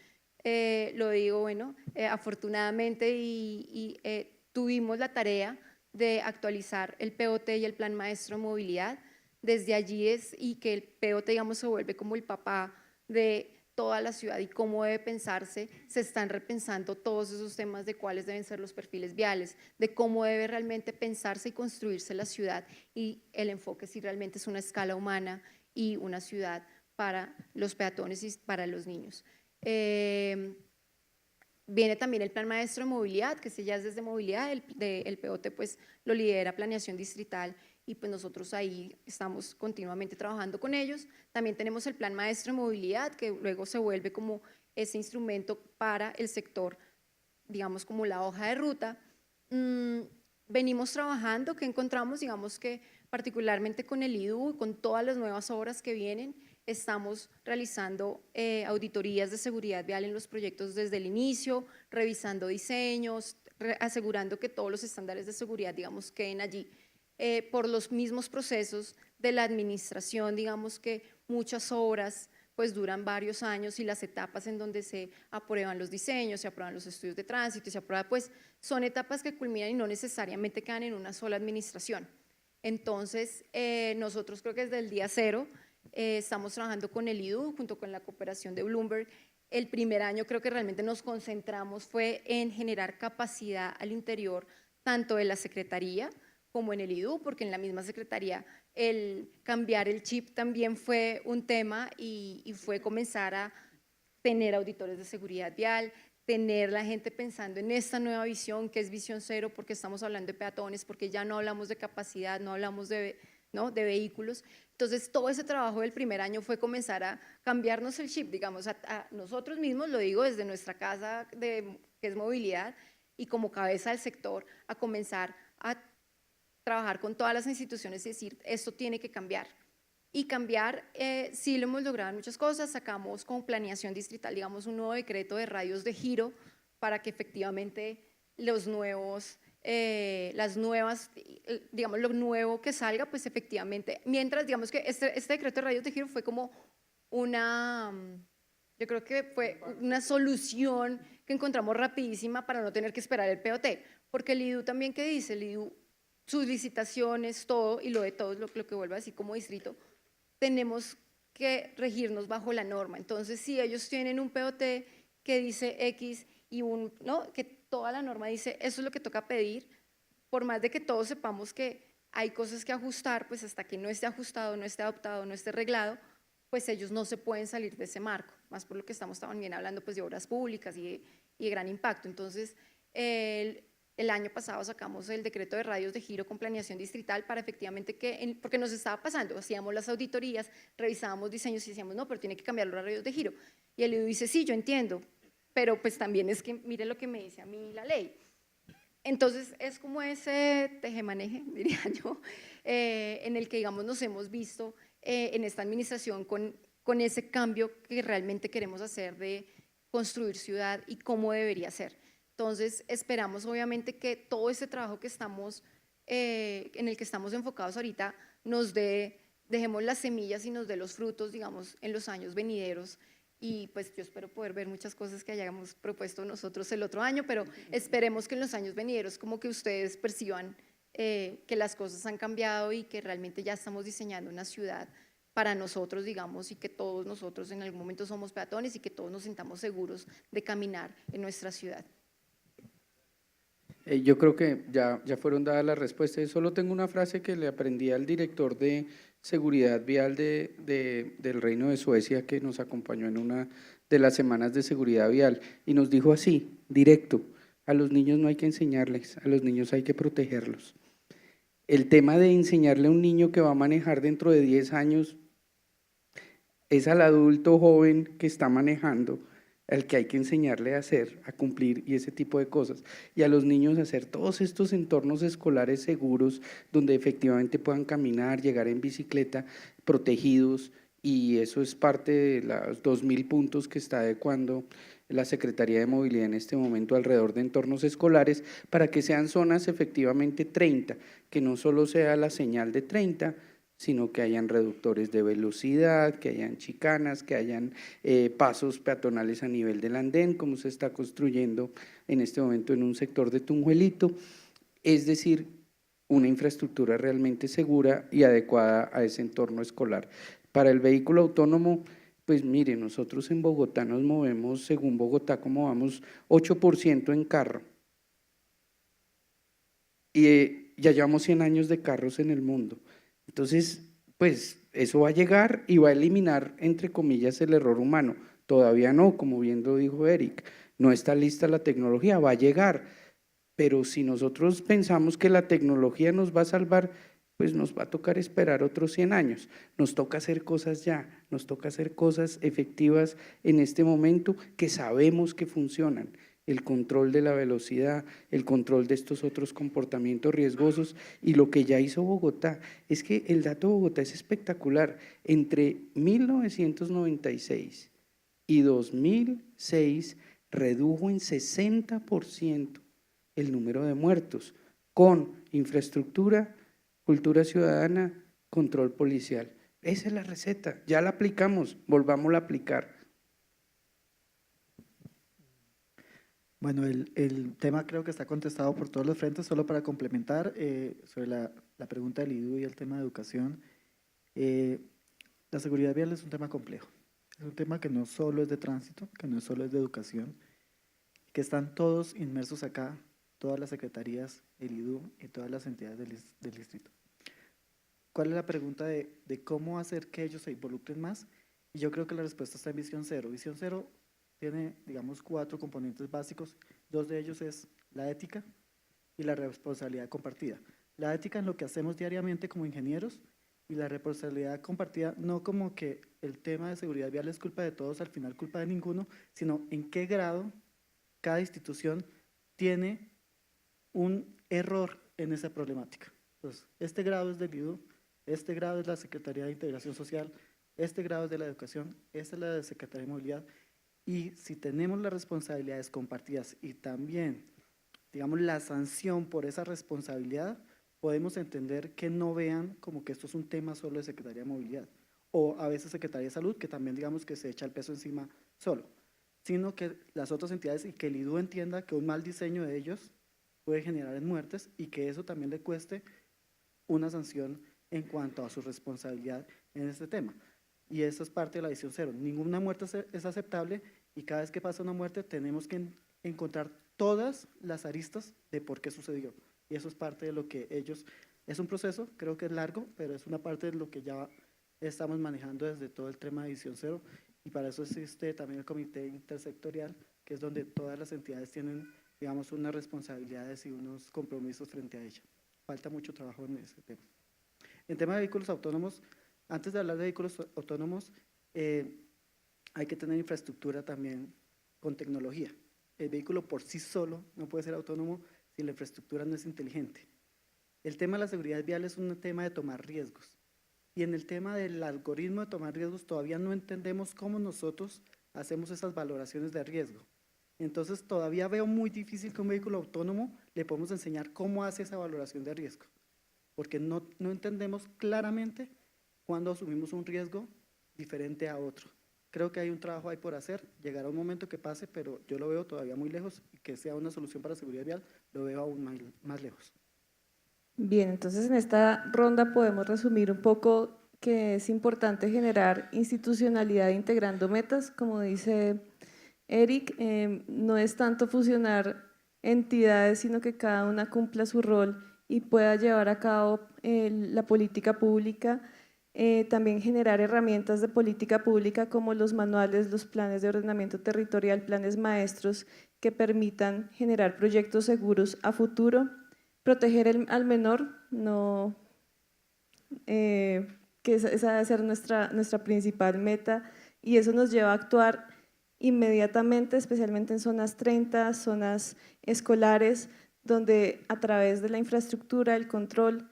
lo digo, bueno, afortunadamente tuvimos la tarea de actualizar el POT y el Plan Maestro de Movilidad. Desde allí y que el POT, digamos, se vuelve como el papá de toda la ciudad y cómo debe pensarse, se están repensando todos esos temas de cuáles deben ser los perfiles viales, de cómo debe realmente pensarse y construirse la ciudad, y el enfoque si realmente es una escala humana y una ciudad para los peatones y para los niños. Viene también el Plan Maestro de Movilidad, que ya es desde movilidad, el POT pues lo lidera Planeación Distrital y pues nosotros ahí estamos continuamente trabajando con ellos. También tenemos el Plan Maestro de Movilidad, que luego se vuelve como ese instrumento para el sector, digamos como la hoja de ruta. Venimos trabajando, que encontramos, digamos que particularmente con el IDU, con todas las nuevas obras que vienen, estamos realizando auditorías de seguridad vial en los proyectos desde el inicio, revisando diseños, asegurando que todos los estándares de seguridad, digamos, queden allí. Por los mismos procesos de la administración, digamos que muchas obras pues duran varios años y las etapas en donde se aprueban los diseños, se aprueban los estudios de tránsito, se aprueba, pues son etapas que culminan y no necesariamente quedan en una sola administración. Entonces, nosotros creo que desde el día cero estamos trabajando con el IDU, junto con la cooperación de Bloomberg. El primer año creo que realmente nos concentramos fue en generar capacidad al interior, tanto de la Secretaría como en el IDU, porque en la misma Secretaría el cambiar el chip también fue un tema y fue comenzar a tener auditores de seguridad vial, tener la gente pensando en esta nueva visión, que es visión cero, porque estamos hablando de peatones, porque ya no hablamos de capacidad, no hablamos de vehículos. Entonces, todo ese trabajo del primer año fue comenzar a cambiarnos el chip, digamos, a nosotros mismos, lo digo desde nuestra casa, que es movilidad, y como cabeza del sector, a comenzar a trabajar con todas las instituciones y decir, esto tiene que cambiar. Y cambiar, sí lo hemos logrado en muchas cosas, sacamos con planeación distrital, digamos, un nuevo decreto de radios de giro para que efectivamente los nuevos, las nuevas, digamos, lo nuevo que salga, pues efectivamente, mientras, digamos que este decreto de radios de giro fue como una, yo creo que fue una solución que encontramos rapidísima para no tener que esperar el POT, porque el IDU también, ¿qué dice? El IDU, sus licitaciones, todo, y lo de todos, lo que vuelva así como distrito, tenemos que regirnos bajo la norma. Entonces, si ellos tienen un POT que dice X y que toda la norma dice eso es lo que toca pedir, por más de que todos sepamos que hay cosas que ajustar, pues hasta que no esté ajustado, no esté adoptado, no esté arreglado, pues ellos no se pueden salir de ese marco, más por lo que estamos también hablando pues de obras públicas y de gran impacto. Entonces, el año pasado sacamos el decreto de radios de giro con planeación distrital para efectivamente porque nos estaba pasando, hacíamos las auditorías, revisábamos diseños y decíamos, no, pero tiene que cambiar los radios de giro. Y el IDU dice, sí, yo entiendo, pero pues también es que mire lo que me dice a mí la ley. Entonces es como ese tejemaneje, diría yo, en el que digamos nos hemos visto en esta administración con ese cambio que realmente queremos hacer de construir ciudad y cómo debería ser. Entonces, esperamos obviamente que todo ese trabajo que estamos, en el que estamos enfocados ahorita, dejemos las semillas y nos dé los frutos, digamos, en los años venideros. Y pues yo espero poder ver muchas cosas que hayamos propuesto nosotros el otro año, pero esperemos que en los años venideros como que ustedes perciban que las cosas han cambiado y que realmente ya estamos diseñando una ciudad para nosotros, digamos, y que todos nosotros en algún momento somos peatones y que todos nos sintamos seguros de caminar en nuestra ciudad. Yo creo que ya fueron dadas las respuestas. Solo tengo una frase que le aprendí al director de seguridad vial del Reino de Suecia, que nos acompañó en una de las semanas de seguridad vial, y nos dijo así, directo, a los niños no hay que enseñarles, a los niños hay que protegerlos. El tema de enseñarle a un niño que va a manejar dentro de 10 años es al adulto joven que está manejando, al que hay que enseñarle a hacer, a cumplir y ese tipo de cosas, y a los niños a hacer todos estos entornos escolares seguros donde efectivamente puedan caminar, llegar en bicicleta, protegidos, y eso es parte de los 2.000 puntos que está adecuando la Secretaría de Movilidad en este momento alrededor de entornos escolares para que sean zonas efectivamente 30, que no solo sea la señal de 30, sino que hayan reductores de velocidad, que hayan chicanas, que hayan pasos peatonales a nivel del andén, como se está construyendo en este momento en un sector de Tunjuelito, es decir, una infraestructura realmente segura y adecuada a ese entorno escolar. Para el vehículo autónomo, pues mire, nosotros en Bogotá nos movemos, según Bogotá, como vamos, 8% en carro. Y ya llevamos 100 años de carros en el mundo. Entonces, pues eso va a llegar y va a eliminar, entre comillas, el error humano. Todavía no, como bien lo dijo Eric, no está lista la tecnología, va a llegar. Pero si nosotros pensamos que la tecnología nos va a salvar, pues nos va a tocar esperar otros 100 años. Nos toca hacer cosas ya, nos toca hacer cosas efectivas en este momento que sabemos que funcionan. El control de la velocidad, el control de estos otros comportamientos riesgosos y lo que ya hizo Bogotá. Es que el dato de Bogotá es espectacular. Entre 1996 y 2006 redujo en 60% el número de muertos con infraestructura, cultura ciudadana, control policial. Esa es la receta, ya la aplicamos, volvámosla a aplicar. Bueno, el tema creo que está contestado por todos los frentes. Solo para complementar sobre la pregunta del IDU y el tema de educación, la seguridad vial es un tema complejo. Es un tema que no solo es de tránsito, que no solo es de educación, que están todos inmersos acá, todas las secretarías, el IDU y todas las entidades del distrito. ¿Cuál es la pregunta de cómo hacer que ellos se involucren más? Y yo creo que la respuesta está en Visión Cero. Visión Cero tiene, digamos, 4 componentes básicos. 2 de ellos es la ética y la responsabilidad compartida. La ética en lo que hacemos diariamente como ingenieros y la responsabilidad compartida no como que el tema de seguridad vial es culpa de todos, al final culpa de ninguno, sino en qué grado cada institución tiene un error en esa problemática. Entonces, este grado es del IDU, este grado es la Secretaría de Integración Social, este grado es de la Educación, esta es la de Secretaría de Movilidad. Y si tenemos las responsabilidades compartidas y también, digamos, la sanción por esa responsabilidad, podemos entender que no vean como que esto es un tema solo de Secretaría de Movilidad o a veces Secretaría de Salud, que también digamos que se echa el peso encima solo, sino que las otras entidades y que el IDU entienda que un mal diseño de ellos puede generar en muertes y que eso también le cueste una sanción en cuanto a su responsabilidad en este tema. Y eso es parte de la Visión Cero. Ninguna muerte es aceptable y cada vez que pasa una muerte tenemos que encontrar todas las aristas de por qué sucedió. Y eso es parte de lo que ellos, es un proceso, creo que es largo, pero es una parte de lo que ya estamos manejando desde todo el tema de Visión Cero y para eso existe también el comité intersectorial, que es donde todas las entidades tienen, digamos, unas responsabilidades y unos compromisos frente a ella. Falta mucho trabajo en ese tema. En tema de vehículos autónomos, antes de hablar de vehículos autónomos, hay que tener infraestructura también con tecnología. El vehículo por sí solo no puede ser autónomo si la infraestructura no es inteligente. El tema de la seguridad vial es un tema de tomar riesgos. Y en el tema del algoritmo de tomar riesgos todavía no entendemos cómo nosotros hacemos esas valoraciones de riesgo. Entonces todavía veo muy difícil que un vehículo autónomo le podemos enseñar cómo hace esa valoración de riesgo. Porque no entendemos claramente cuando asumimos un riesgo diferente a otro. Creo que hay un trabajo ahí por hacer, llegará un momento que pase, pero yo lo veo todavía muy lejos y que sea una solución para seguridad vial, lo veo aún más lejos. Bien, entonces en esta ronda podemos resumir un poco que es importante generar institucionalidad integrando metas, como dice Eric, no es tanto fusionar entidades, sino que cada una cumpla su rol y pueda llevar a cabo la política pública. También generar herramientas de política pública como los manuales, los planes de ordenamiento territorial, planes maestros que permitan generar proyectos seguros a futuro, proteger al menor, no, que esa debe ser nuestra principal meta y eso nos lleva a actuar inmediatamente, especialmente en zonas 30, zonas escolares, donde a través de la infraestructura, el control,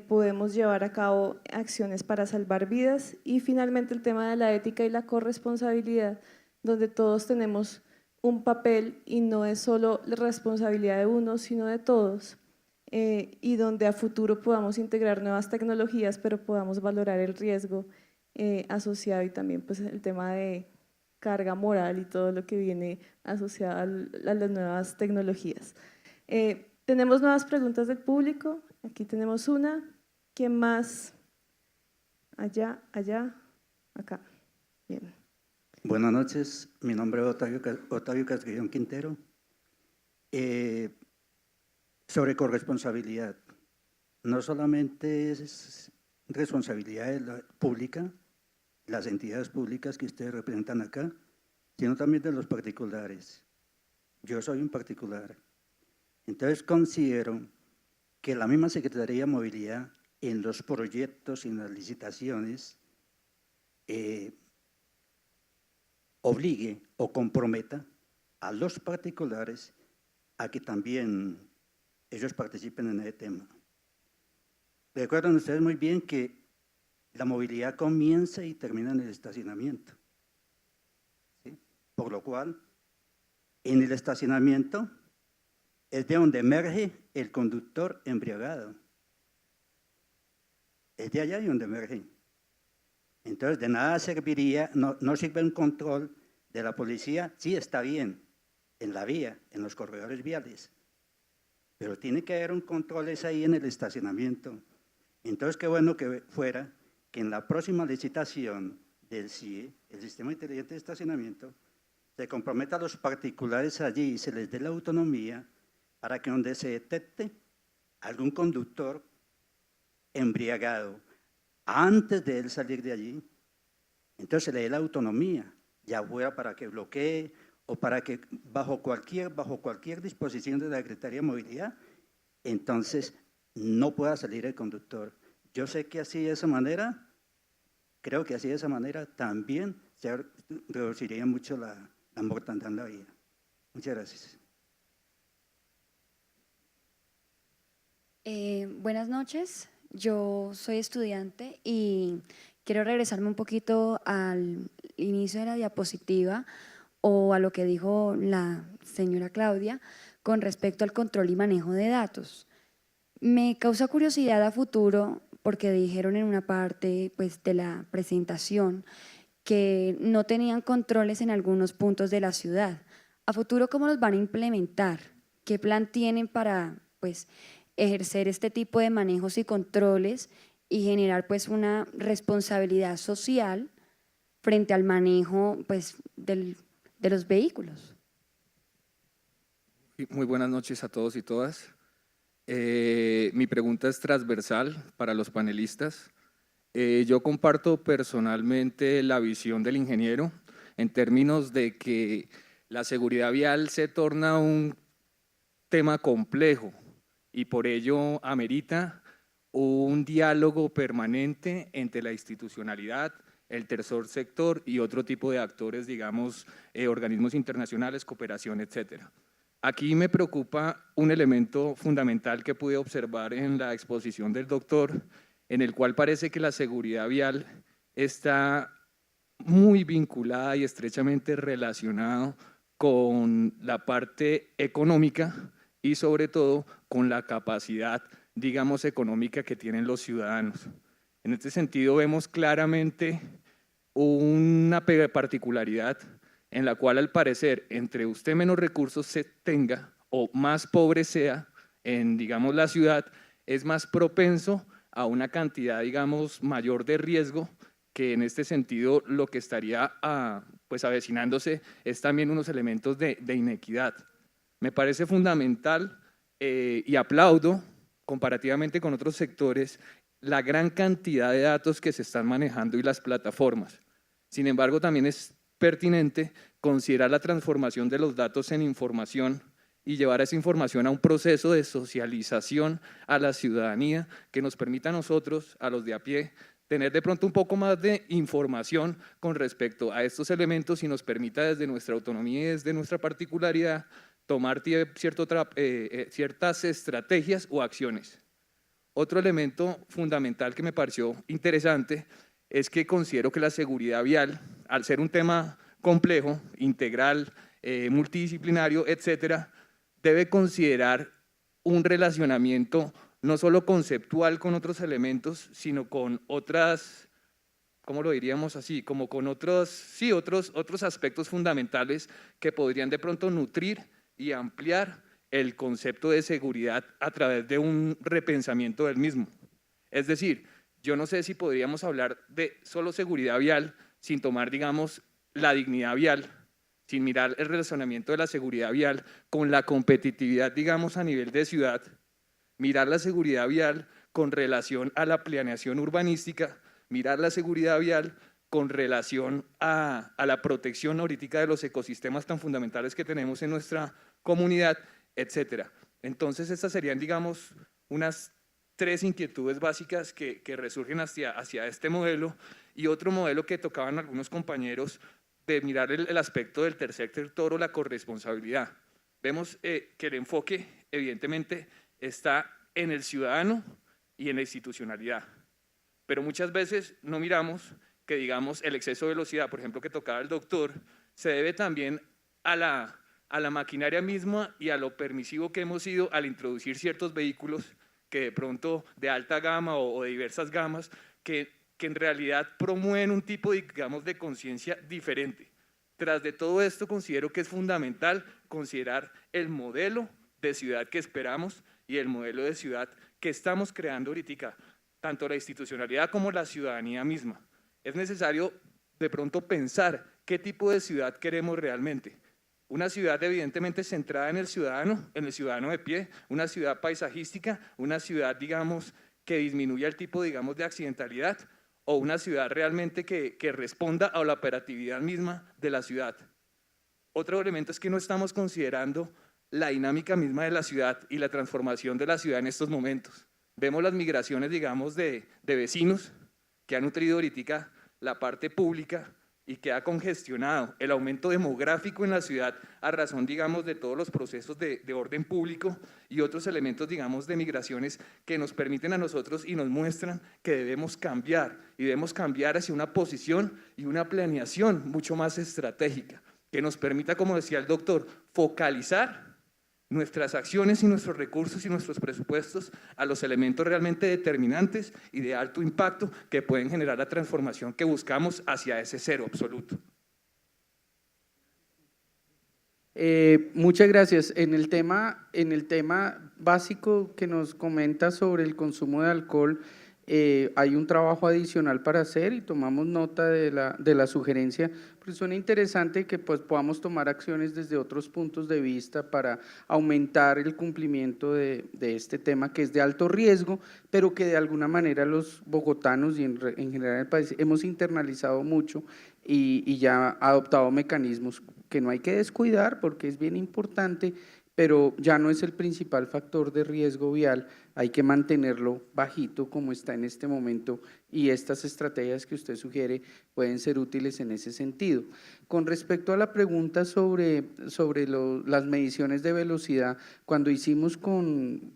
podemos llevar a cabo acciones para salvar vidas y finalmente el tema de la ética y la corresponsabilidad, donde todos tenemos un papel y no es solo la responsabilidad de uno, sino de todos, y donde a futuro podamos integrar nuevas tecnologías, pero podamos valorar el riesgo asociado y también pues, el tema de carga moral y todo lo que viene asociado a las nuevas tecnologías. Tenemos nuevas preguntas del público. Aquí tenemos una. ¿Quién más? Allá, acá. Bien. Buenas noches. Mi nombre es Otavio Castrillón Quintero. Sobre corresponsabilidad. No solamente es responsabilidad pública, las entidades públicas que ustedes representan acá, sino también de los particulares. Yo soy un particular. Entonces considero que la misma Secretaría de Movilidad en los proyectos, en las licitaciones, obligue o comprometa a los particulares a que también ellos participen en ese tema. Recuerdan ustedes muy bien que la movilidad comienza y termina en el estacionamiento, ¿sí? Por lo cual, en el estacionamiento es de donde emerge el conductor embriagado. Es de allá de donde emerge. Entonces, de nada serviría, no sirve un control de la policía, sí está bien, en la vía, en los corredores viales, pero tiene que haber un control ahí en el estacionamiento. Entonces, qué bueno que fuera que en la próxima licitación del CIE, el Sistema Inteligente de Estacionamiento, se comprometa a los particulares allí y se les dé la autonomía para que donde se detecte algún conductor embriagado antes de él salir de allí, entonces se le dé la autonomía, ya fuera para que bloquee o para que bajo cualquier disposición de la Secretaría de Movilidad, entonces no pueda salir el conductor. Yo sé que así de esa manera, creo que así de esa manera también se reduciría mucho la mortandad en la vía. Muchas gracias. Buenas noches, yo soy estudiante y quiero regresarme un poquito al inicio de la diapositiva o a lo que dijo la señora Claudia con respecto al control y manejo de datos. Me causa curiosidad a futuro porque dijeron en una parte pues, de la presentación que no tenían controles en algunos puntos de la ciudad. A futuro, ¿cómo los van a implementar? ¿Qué plan tienen para pues, ejercer este tipo de manejos y controles y generar pues, una responsabilidad social frente al manejo pues, de los vehículos? Muy buenas noches a todos y todas. Mi pregunta es transversal para los panelistas. Yo comparto personalmente la visión del ingeniero en términos de que la seguridad vial se torna un tema complejo y por ello amerita un diálogo permanente entre la institucionalidad, el tercer sector y otro tipo de actores, digamos, organismos internacionales, cooperación, etcétera. Aquí me preocupa un elemento fundamental que pude observar en la exposición del doctor, en el cual parece que la seguridad vial está muy vinculada y estrechamente relacionada con la parte económica y sobre todo con la capacidad, digamos, económica que tienen los ciudadanos. En este sentido vemos claramente una particularidad en la cual al parecer entre usted menos recursos se tenga o más pobre sea en, digamos, la ciudad, es más propenso a una cantidad, digamos, mayor de riesgo, que en este sentido lo que estaría pues avecinándose es también unos elementos de inequidad. Me parece fundamental y aplaudo comparativamente con otros sectores la gran cantidad de datos que se están manejando y las plataformas. Sin embargo, también es pertinente considerar la transformación de los datos en información y llevar esa información a un proceso de socialización a la ciudadanía que nos permita a nosotros, a los de a pie, tener de pronto un poco más de información con respecto a estos elementos y nos permita desde nuestra autonomía y desde nuestra particularidad tomar ciertas estrategias o acciones. Otro elemento fundamental que me pareció interesante es que considero que la seguridad vial, al ser un tema complejo, integral, multidisciplinario, etcétera, debe considerar un relacionamiento no solo conceptual con otros elementos, sino con otras, ¿cómo lo diríamos así? Como con otros aspectos fundamentales que podrían de pronto nutrir y ampliar el concepto de seguridad a través de un repensamiento del mismo. Es decir, yo no sé si podríamos hablar de solo seguridad vial sin tomar, digamos, la dignidad vial, sin mirar el relacionamiento de la seguridad vial con la competitividad, digamos, a nivel de ciudad, mirar la seguridad vial con relación a la planeación urbanística, mirar la seguridad vial con relación a la protección ahorita de los ecosistemas tan fundamentales que tenemos en nuestra comunidad, etcétera. Entonces, estas serían, digamos, unas tres inquietudes básicas que resurgen hacia este modelo, y otro modelo que tocaban algunos compañeros de mirar el aspecto del tercer sector o la corresponsabilidad. Vemos que el enfoque evidentemente está en el ciudadano y en la institucionalidad, pero muchas veces no miramos que, digamos, el exceso de velocidad, por ejemplo, que tocaba el doctor, se debe también a la maquinaria misma y a lo permisivo que hemos sido al introducir ciertos vehículos que de pronto de alta gama o de diversas gamas, que en realidad promueven un tipo, digamos, de conciencia diferente. Tras de todo esto, considero que es fundamental considerar el modelo de ciudad que esperamos y el modelo de ciudad que estamos creando ahorita, tanto la institucionalidad como la ciudadanía misma. Es necesario de pronto pensar qué tipo de ciudad queremos realmente. Una ciudad evidentemente centrada en el ciudadano de pie, una ciudad paisajística, una ciudad, digamos, que disminuya el tipo, digamos, de accidentalidad, o una ciudad realmente que responda a la operatividad misma de la ciudad. Otro elemento es que no estamos considerando la dinámica misma de la ciudad y la transformación de la ciudad en estos momentos. Vemos las migraciones, digamos, de vecinos que han nutrido ahorita la parte pública y que ha congestionado el aumento demográfico en la ciudad a razón, digamos, de todos los procesos de orden público y otros elementos, digamos, de migraciones que nos permiten a nosotros y nos muestran que debemos cambiar, y debemos cambiar hacia una posición y una planeación mucho más estratégica, que nos permita, como decía el doctor, focalizar nuestras acciones y nuestros recursos y nuestros presupuestos a los elementos realmente determinantes y de alto impacto que pueden generar la transformación que buscamos hacia ese cero absoluto. Muchas gracias. En el tema básico que nos comenta sobre el consumo de alcohol, hay un trabajo adicional para hacer y tomamos nota de la sugerencia, pero suena interesante que pues podamos tomar acciones desde otros puntos de vista para aumentar el cumplimiento de este tema que es de alto riesgo, pero que de alguna manera los bogotanos y en general el país hemos internalizado mucho y ya adoptado mecanismos que no hay que descuidar porque es bien importante, pero ya no es el principal factor de riesgo vial, hay que mantenerlo bajito como está en este momento y estas estrategias que usted sugiere pueden ser útiles en ese sentido. Con respecto a la pregunta sobre las mediciones de velocidad, cuando hicimos con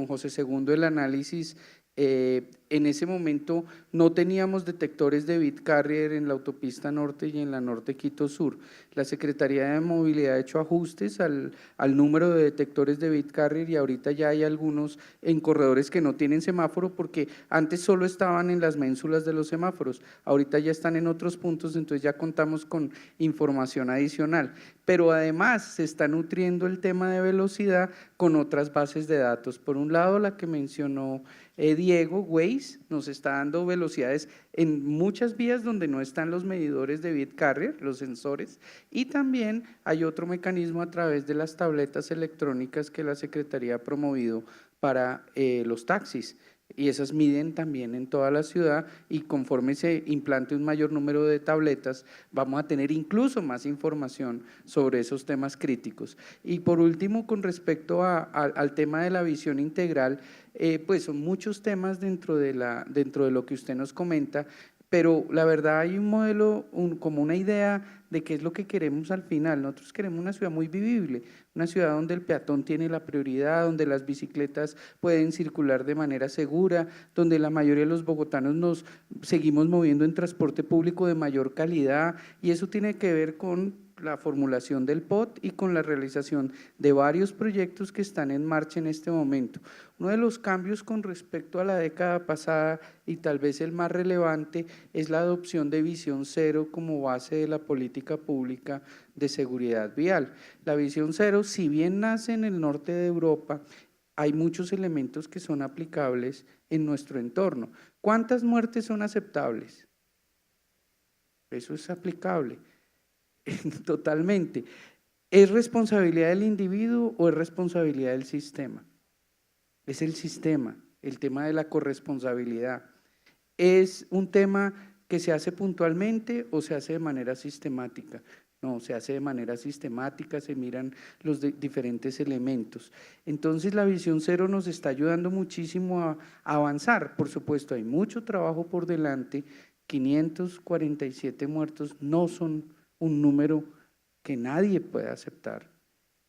José Segundo el análisis, en ese momento no teníamos detectores de bit carrier en la autopista norte y en la norte Quito Sur. La Secretaría de Movilidad ha hecho ajustes al número de detectores de bit carrier y ahorita ya hay algunos en corredores que no tienen semáforo porque antes solo estaban en las ménsulas de los semáforos, ahorita ya están en otros puntos, entonces ya contamos con información adicional. Pero además se está nutriendo el tema de velocidad con otras bases de datos. Por un lado, la que mencionó Diego, Waze, nos está dando velocidades en muchas vías donde no están los medidores de bit carrier, los sensores, y también hay otro mecanismo a través de las tabletas electrónicas que la Secretaría ha promovido para los taxis. Y esas miden también en toda la ciudad y conforme se implante un mayor número de tabletas vamos a tener incluso más información sobre esos temas críticos. Y por último, con respecto al tema de la visión integral, pues son muchos temas dentro de lo que usted nos comenta, pero la verdad hay un modelo, como una idea de qué es lo que queremos al final. Nosotros queremos una ciudad muy vivible, una ciudad donde el peatón tiene la prioridad, donde las bicicletas pueden circular de manera segura, donde la mayoría de los bogotanos nos seguimos moviendo en transporte público de mayor calidad, y eso tiene que ver con la formulación del POT y con la realización de varios proyectos que están en marcha en este momento. Uno de los cambios con respecto a la década pasada y tal vez el más relevante es la adopción de Visión Cero como base de la política pública de seguridad vial. La Visión Cero, si bien nace en el norte de Europa, hay muchos elementos que son aplicables en nuestro entorno. ¿Cuántas muertes son aceptables? Eso es aplicable. Totalmente. ¿Es responsabilidad del individuo o es responsabilidad del sistema? Es el sistema, el tema de la corresponsabilidad. ¿Es un tema que se hace puntualmente o se hace de manera sistemática? no, se hace de manera sistemática, se miran los diferentes elementos. Entonces la visión cero nos está ayudando muchísimo a avanzar. Por supuesto, hay mucho trabajo por delante. 547 muertos no son un número que nadie puede aceptar.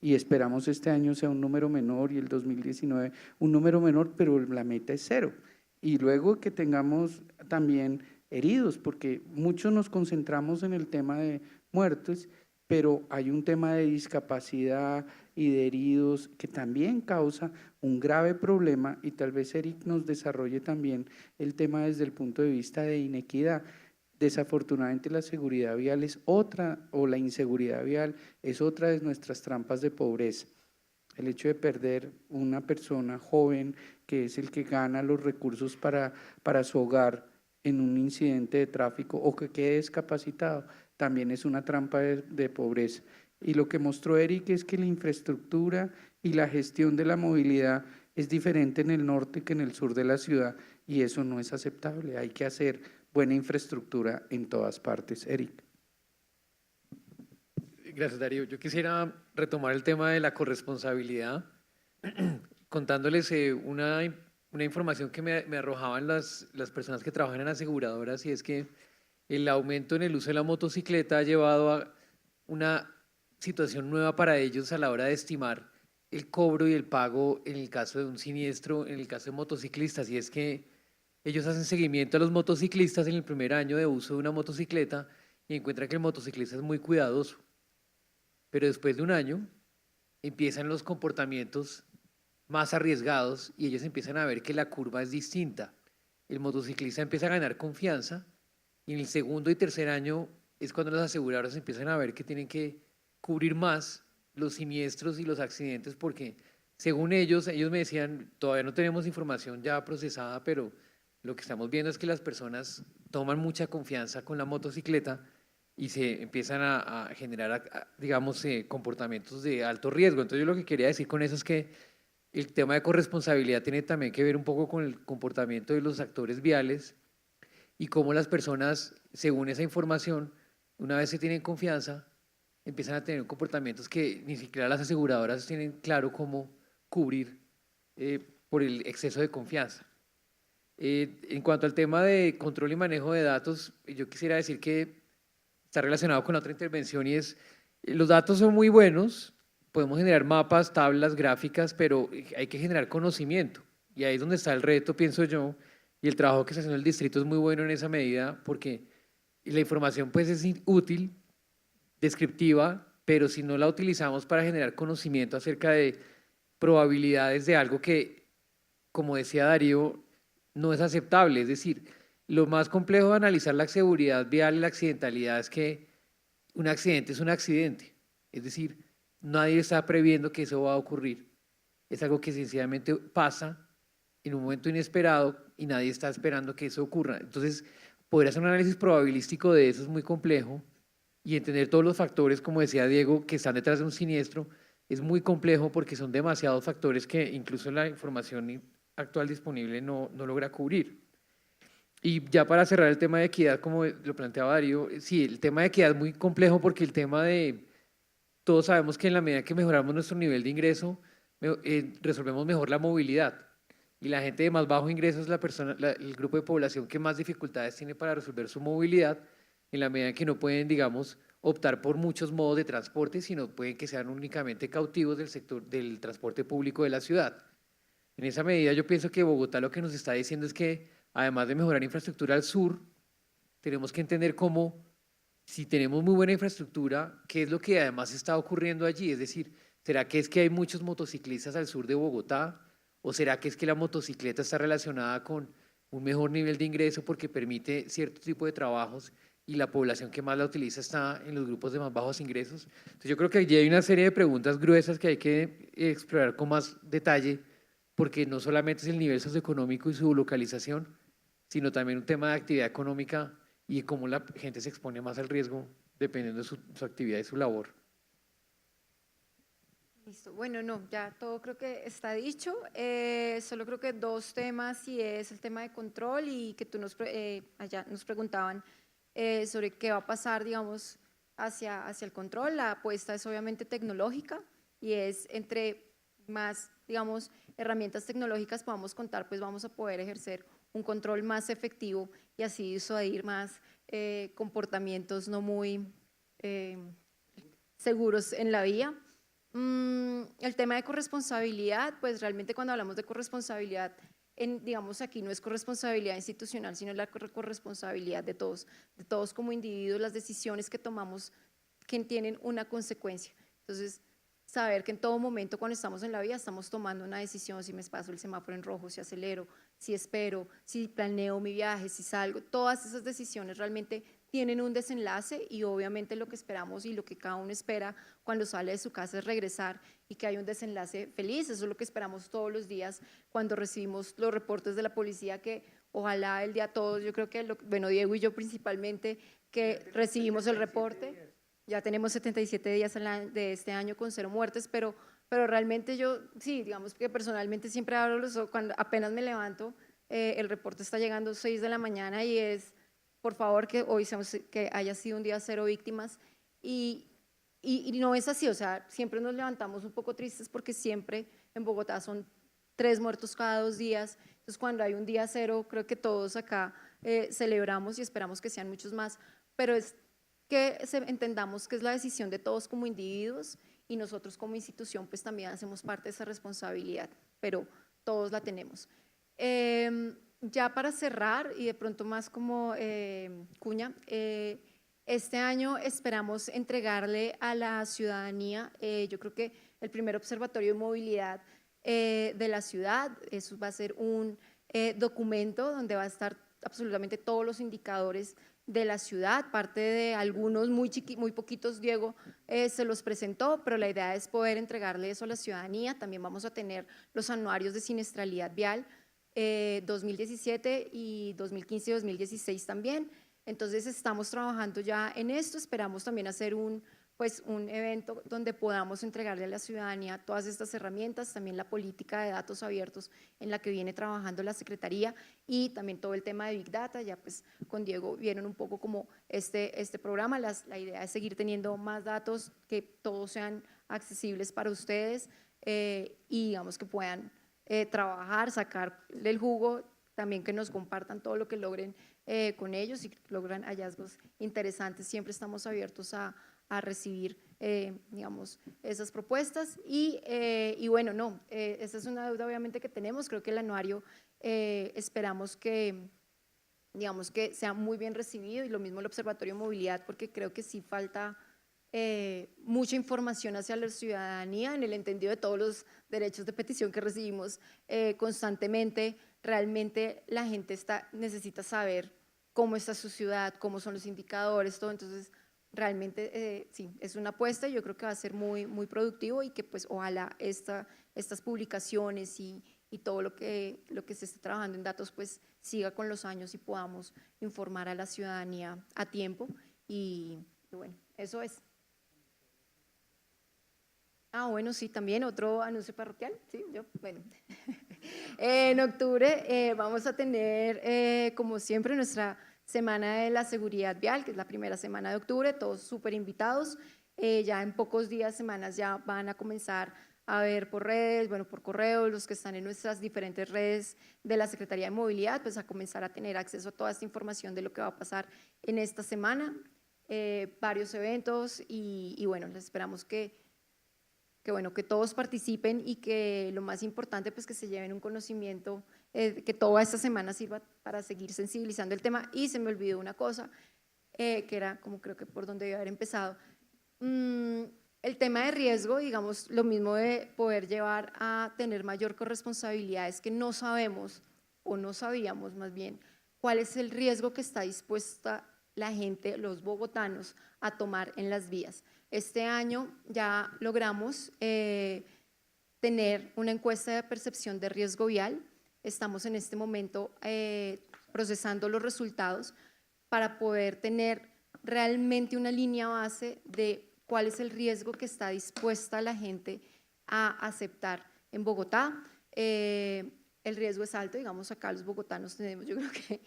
Y esperamos este año sea un número menor y el 2019 un número menor, pero la meta es 0. Y luego que tengamos también heridos, porque muchos nos concentramos en el tema de muertos, pero hay un tema de discapacidad y de heridos que también causa un grave problema, y tal vez Eric nos desarrolle también el tema desde el punto de vista de inequidad. Desafortunadamente la seguridad vial es otra, o la inseguridad vial es otra de nuestras trampas de pobreza. El hecho de perder una persona joven que es el que gana los recursos para su hogar en un incidente de tráfico o que quede discapacitado, también es una trampa de pobreza. Y lo que mostró Eric es que la infraestructura y la gestión de la movilidad es diferente en el norte que en el sur de la ciudad, y eso no es aceptable. Hay que hacer buena infraestructura en todas partes. Eric. Gracias, Darío. Yo quisiera retomar el tema de la corresponsabilidad, contándoles una información que me arrojaban las personas que trabajan en aseguradoras, y es que el aumento en el uso de la motocicleta ha llevado a una situación nueva para ellos a la hora de estimar el cobro y el pago en el caso de un siniestro, en el caso de motociclistas, y es que ellos hacen seguimiento a los motociclistas en el primer año de uso de una motocicleta y encuentran que el motociclista es muy cuidadoso, pero después de un año empiezan los comportamientos más arriesgados y ellos empiezan a ver que la curva es distinta. El motociclista empieza a ganar confianza, y en el segundo y tercer año es cuando las aseguradoras empiezan a ver que tienen que cubrir más los siniestros y los accidentes, porque según ellos me decían, todavía no tenemos información ya procesada, pero lo que estamos viendo es que las personas toman mucha confianza con la motocicleta y se empiezan a generar, digamos, comportamientos de alto riesgo. Entonces yo lo que quería decir con eso es que el tema de corresponsabilidad tiene también que ver un poco con el comportamiento de los actores viales y cómo las personas, según esa información, una vez se tienen confianza, empiezan a tener comportamientos que ni siquiera las aseguradoras tienen claro cómo cubrir por el exceso de confianza. En cuanto al tema de control y manejo de datos, yo quisiera decir que está relacionado con la otra intervención, y es, los datos son muy buenos, podemos generar mapas, tablas, gráficas, pero hay que generar conocimiento, y ahí es donde está el reto, pienso yo, y el trabajo que está haciendo el distrito es muy bueno en esa medida, porque la información pues es útil, descriptiva, pero si no la utilizamos para generar conocimiento acerca de probabilidades de algo que, como decía Darío, no es aceptable. Es decir, lo más complejo de analizar la seguridad vial y la accidentalidad es que un accidente es un accidente. Es decir, nadie está previendo que eso va a ocurrir. Es algo que sencillamente pasa en un momento inesperado y nadie está esperando que eso ocurra. Entonces, poder hacer un análisis probabilístico de eso es muy complejo, y entender todos los factores, como decía Diego, que están detrás de un siniestro, es muy complejo porque son demasiados factores que incluso la información actual disponible no logra cubrir. Y ya para cerrar el tema de equidad, como lo planteaba Darío, sí, el tema de equidad es muy complejo porque el tema de, todos sabemos que en la medida que mejoramos nuestro nivel de ingreso, resolvemos mejor la movilidad. Y la gente de más bajo ingreso es el grupo de población que más dificultades tiene para resolver su movilidad, en la medida que no pueden, digamos, optar por muchos modos de transporte, sino pueden que sean únicamente cautivos del sector del transporte público de la ciudad. En esa medida yo pienso que Bogotá lo que nos está diciendo es que, además de mejorar infraestructura al sur, tenemos que entender cómo, si tenemos muy buena infraestructura, qué es lo que además está ocurriendo allí. Es decir, ¿será que es que hay muchos motociclistas al sur de Bogotá? ¿O será que es que la motocicleta está relacionada con un mejor nivel de ingreso porque permite cierto tipo de trabajos y la población que más la utiliza está en los grupos de más bajos ingresos? Entonces yo creo que allí hay una serie de preguntas gruesas que hay que explorar con más detalle, porque no solamente es el nivel socioeconómico y su localización, sino también un tema de actividad económica y cómo la gente se expone más al riesgo dependiendo de su actividad y su labor. Listo. Bueno, no, ya todo creo que está dicho. Solo creo que dos temas, y es el tema de control, y que allá nos preguntaban sobre qué va a pasar, digamos, hacia el control. La apuesta es obviamente tecnológica y es entre más, digamos, herramientas tecnológicas podamos contar, pues vamos a poder ejercer un control más efectivo y así disuadir más comportamientos no muy seguros en la vía. El tema de corresponsabilidad, pues realmente cuando hablamos de corresponsabilidad, digamos aquí no es corresponsabilidad institucional, sino la corresponsabilidad de todos como individuos, las decisiones que tomamos que tienen una consecuencia. Entonces, saber que en todo momento cuando estamos en la vía estamos tomando una decisión, si me paso el semáforo en rojo, si acelero, si espero, si planeo mi viaje, si salgo, todas esas decisiones realmente tienen un desenlace y obviamente lo que esperamos y lo que cada uno espera cuando sale de su casa es regresar y que haya un desenlace feliz. Eso es lo que esperamos todos los días cuando recibimos los reportes de la policía, que ojalá el día todos, yo creo que, bueno, Diego y yo principalmente, que recibimos el reporte. Ya tenemos 77 días de este año con 0 muertes, pero realmente yo, sí, digamos que personalmente siempre abro los ojos, cuando apenas me levanto, el reporte está llegando 6 de la mañana y es, por favor, que hoy que haya sido un día 0 víctimas y no es así, o sea, siempre nos levantamos un poco tristes porque siempre en Bogotá son 3 muertos cada 2 días, entonces cuando hay un día 0 creo que todos acá celebramos y esperamos que sean muchos más, pero es que entendamos que es la decisión de todos como individuos y nosotros como institución pues también hacemos parte de esa responsabilidad, pero todos la tenemos. Ya para cerrar y de pronto más como cuña, este año esperamos entregarle a la ciudadanía, yo creo que el primer observatorio de movilidad de la ciudad, eso va a ser un documento donde va a estar absolutamente todos los indicadores de la ciudad, parte de algunos muy poquitos, Diego se los presentó, pero la idea es poder entregarle eso a la ciudadanía. También vamos a tener los anuarios de siniestralidad vial 2017 y 2015 y 2016 también. Entonces estamos trabajando ya en esto, esperamos también hacer un evento donde podamos entregarle a la ciudadanía todas estas herramientas, también la política de datos abiertos en la que viene trabajando la Secretaría y también todo el tema de Big Data. Ya pues con Diego vieron un poco como este programa, la idea es seguir teniendo más datos, que todos sean accesibles para ustedes y digamos que puedan trabajar, sacarle el jugo, también que nos compartan todo lo que logren con ellos y logran hallazgos interesantes. Siempre estamos abiertos a recibir, digamos, esas propuestas y bueno, no, esa es una deuda obviamente que tenemos. Creo que el anuario esperamos que, digamos, que sea muy bien recibido y lo mismo el Observatorio de Movilidad, porque creo que sí falta mucha información hacia la ciudadanía en el entendido de todos los derechos de petición que recibimos constantemente. Realmente la gente necesita saber cómo está su ciudad, cómo son los indicadores, todo. Entonces realmente sí, es una apuesta y yo creo que va a ser muy, muy productivo y que pues ojalá estas publicaciones y todo lo que se esté trabajando en datos pues siga con los años y podamos informar a la ciudadanía a tiempo y bueno, eso es. Bueno, sí, también otro anuncio parroquial, sí, bueno. En octubre vamos a tener, como siempre, nuestra Semana de la Seguridad Vial, que es la primera semana de octubre, todos súper invitados. Ya en pocos días, semanas, ya van a comenzar a ver por redes, bueno, por correo, los que están en nuestras diferentes redes de la Secretaría de Movilidad, pues a comenzar a tener acceso a toda esta información de lo que va a pasar en esta semana, varios eventos y bueno, les esperamos que bueno, que todos participen y que lo más importante pues que se lleven un conocimiento, que toda esta semana sirva para seguir sensibilizando el tema. Y se me olvidó una cosa, que era como creo que por donde debía haber empezado, el tema de riesgo, digamos, lo mismo de poder llevar a tener mayor corresponsabilidad, es que no sabemos o no sabíamos más bien cuál es el riesgo que está dispuesta la gente, los bogotanos, a tomar en las vías. Este año ya logramos tener una encuesta de percepción de riesgo vial. Estamos en este momento procesando los resultados para poder tener realmente una línea base de cuál es el riesgo que está dispuesta la gente a aceptar en Bogotá. el riesgo es alto, digamos acá los bogotanos tenemos, yo creo que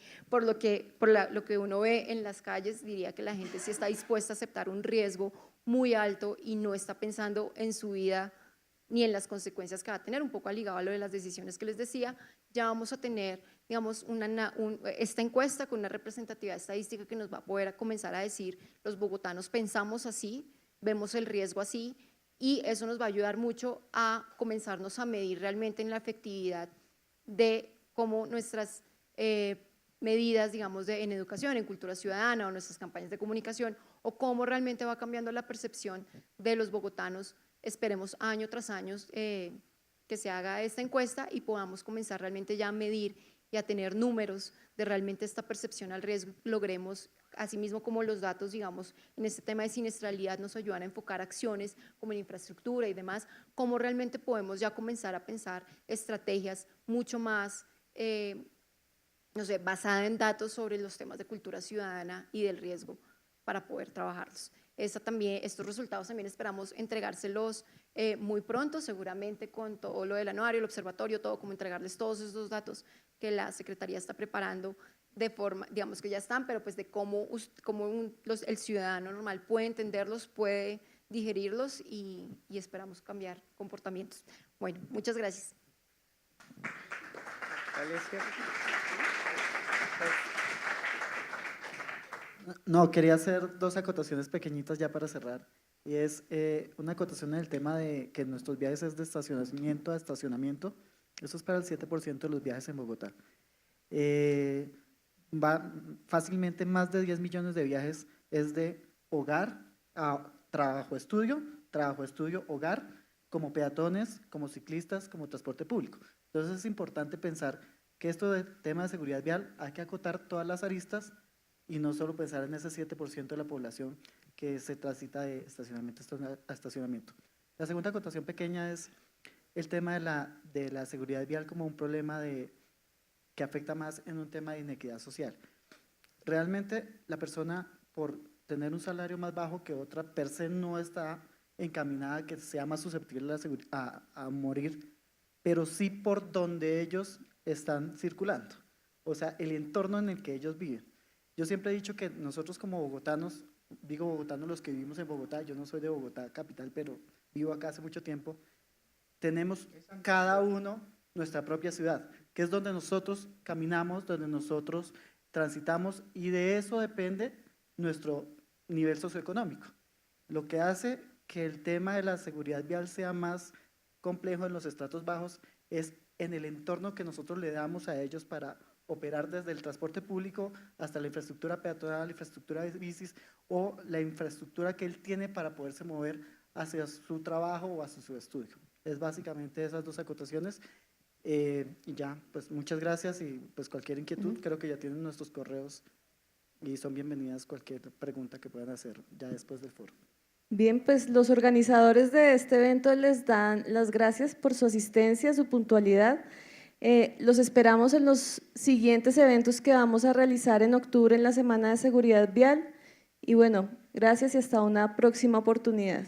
lo que uno ve en las calles, diría que la gente sí está dispuesta a aceptar un riesgo muy alto y no está pensando en su vida ni en las consecuencias que va a tener, un poco ligado a lo de las decisiones que les decía. Ya vamos a tener, digamos, esta encuesta con una representatividad estadística que nos va a poder comenzar a decir, los bogotanos pensamos así, vemos el riesgo así, y eso nos va a ayudar mucho a comenzarnos a medir realmente en la efectividad de cómo nuestras medidas, digamos, en educación, en cultura ciudadana o nuestras campañas de comunicación, o cómo realmente va cambiando la percepción de los bogotanos. Esperemos año tras año que se haga esta encuesta y podamos comenzar realmente ya a medir y a tener números de realmente esta percepción al riesgo. Logremos, asimismo como los datos, digamos, en este tema de siniestralidad nos ayudan a enfocar acciones como en infraestructura y demás, cómo realmente podemos ya comenzar a pensar estrategias mucho más, no sé, basadas en datos sobre los temas de cultura ciudadana y del riesgo para poder trabajarlos. Estos resultados también esperamos entregárselos muy pronto, seguramente con todo lo del anuario, el observatorio, todo, como entregarles todos esos datos que la Secretaría está preparando de forma, digamos que ya están, pero pues de cómo el ciudadano normal puede entenderlos, puede digerirlos y esperamos cambiar comportamientos. Bueno, muchas gracias. No, quería hacer dos acotaciones pequeñitas ya para cerrar. Y es una acotación en el tema de que nuestros viajes es de estacionamiento a estacionamiento. Eso es para el 7% de los viajes en Bogotá. Va fácilmente más de 10 millones de viajes es de hogar a trabajo-estudio, hogar, como peatones, como ciclistas, como transporte público. Entonces es importante pensar que esto de tema de seguridad vial hay que acotar todas las aristas y no solo pensar en ese 7% de la población que se transita de estacionamiento a estacionamiento. La segunda acotación pequeña es el tema de la seguridad vial como un problema que afecta más en un tema de inequidad social. Realmente la persona, por tener un salario más bajo que otra, per se no está encaminada a que sea más susceptible a morir, pero sí por donde ellos están circulando, o sea, el entorno en el que ellos viven. Yo siempre he dicho que nosotros como bogotanos, digo bogotanos los que vivimos en Bogotá, yo no soy de Bogotá capital, pero vivo acá hace mucho tiempo, tenemos cada uno nuestra propia ciudad, que es donde nosotros caminamos, donde nosotros transitamos, y de eso depende nuestro nivel socioeconómico. Lo que hace que el tema de la seguridad vial sea más complejo en los estratos bajos es en el entorno que nosotros le damos a ellos para operar, desde el transporte público hasta la infraestructura peatonal, la infraestructura de bicis o la infraestructura que él tiene para poderse mover hacia su trabajo o hacia su estudio. Es básicamente esas dos acotaciones. Y ya, pues muchas gracias, y pues cualquier inquietud, creo que ya tienen nuestros correos y son bienvenidas cualquier pregunta que puedan hacer ya después del foro. Bien, pues los organizadores de este evento les dan las gracias por su asistencia, su puntualidad. Los esperamos en los siguientes eventos que vamos a realizar en octubre en la Semana de Seguridad Vial. Y bueno, gracias y hasta una próxima oportunidad.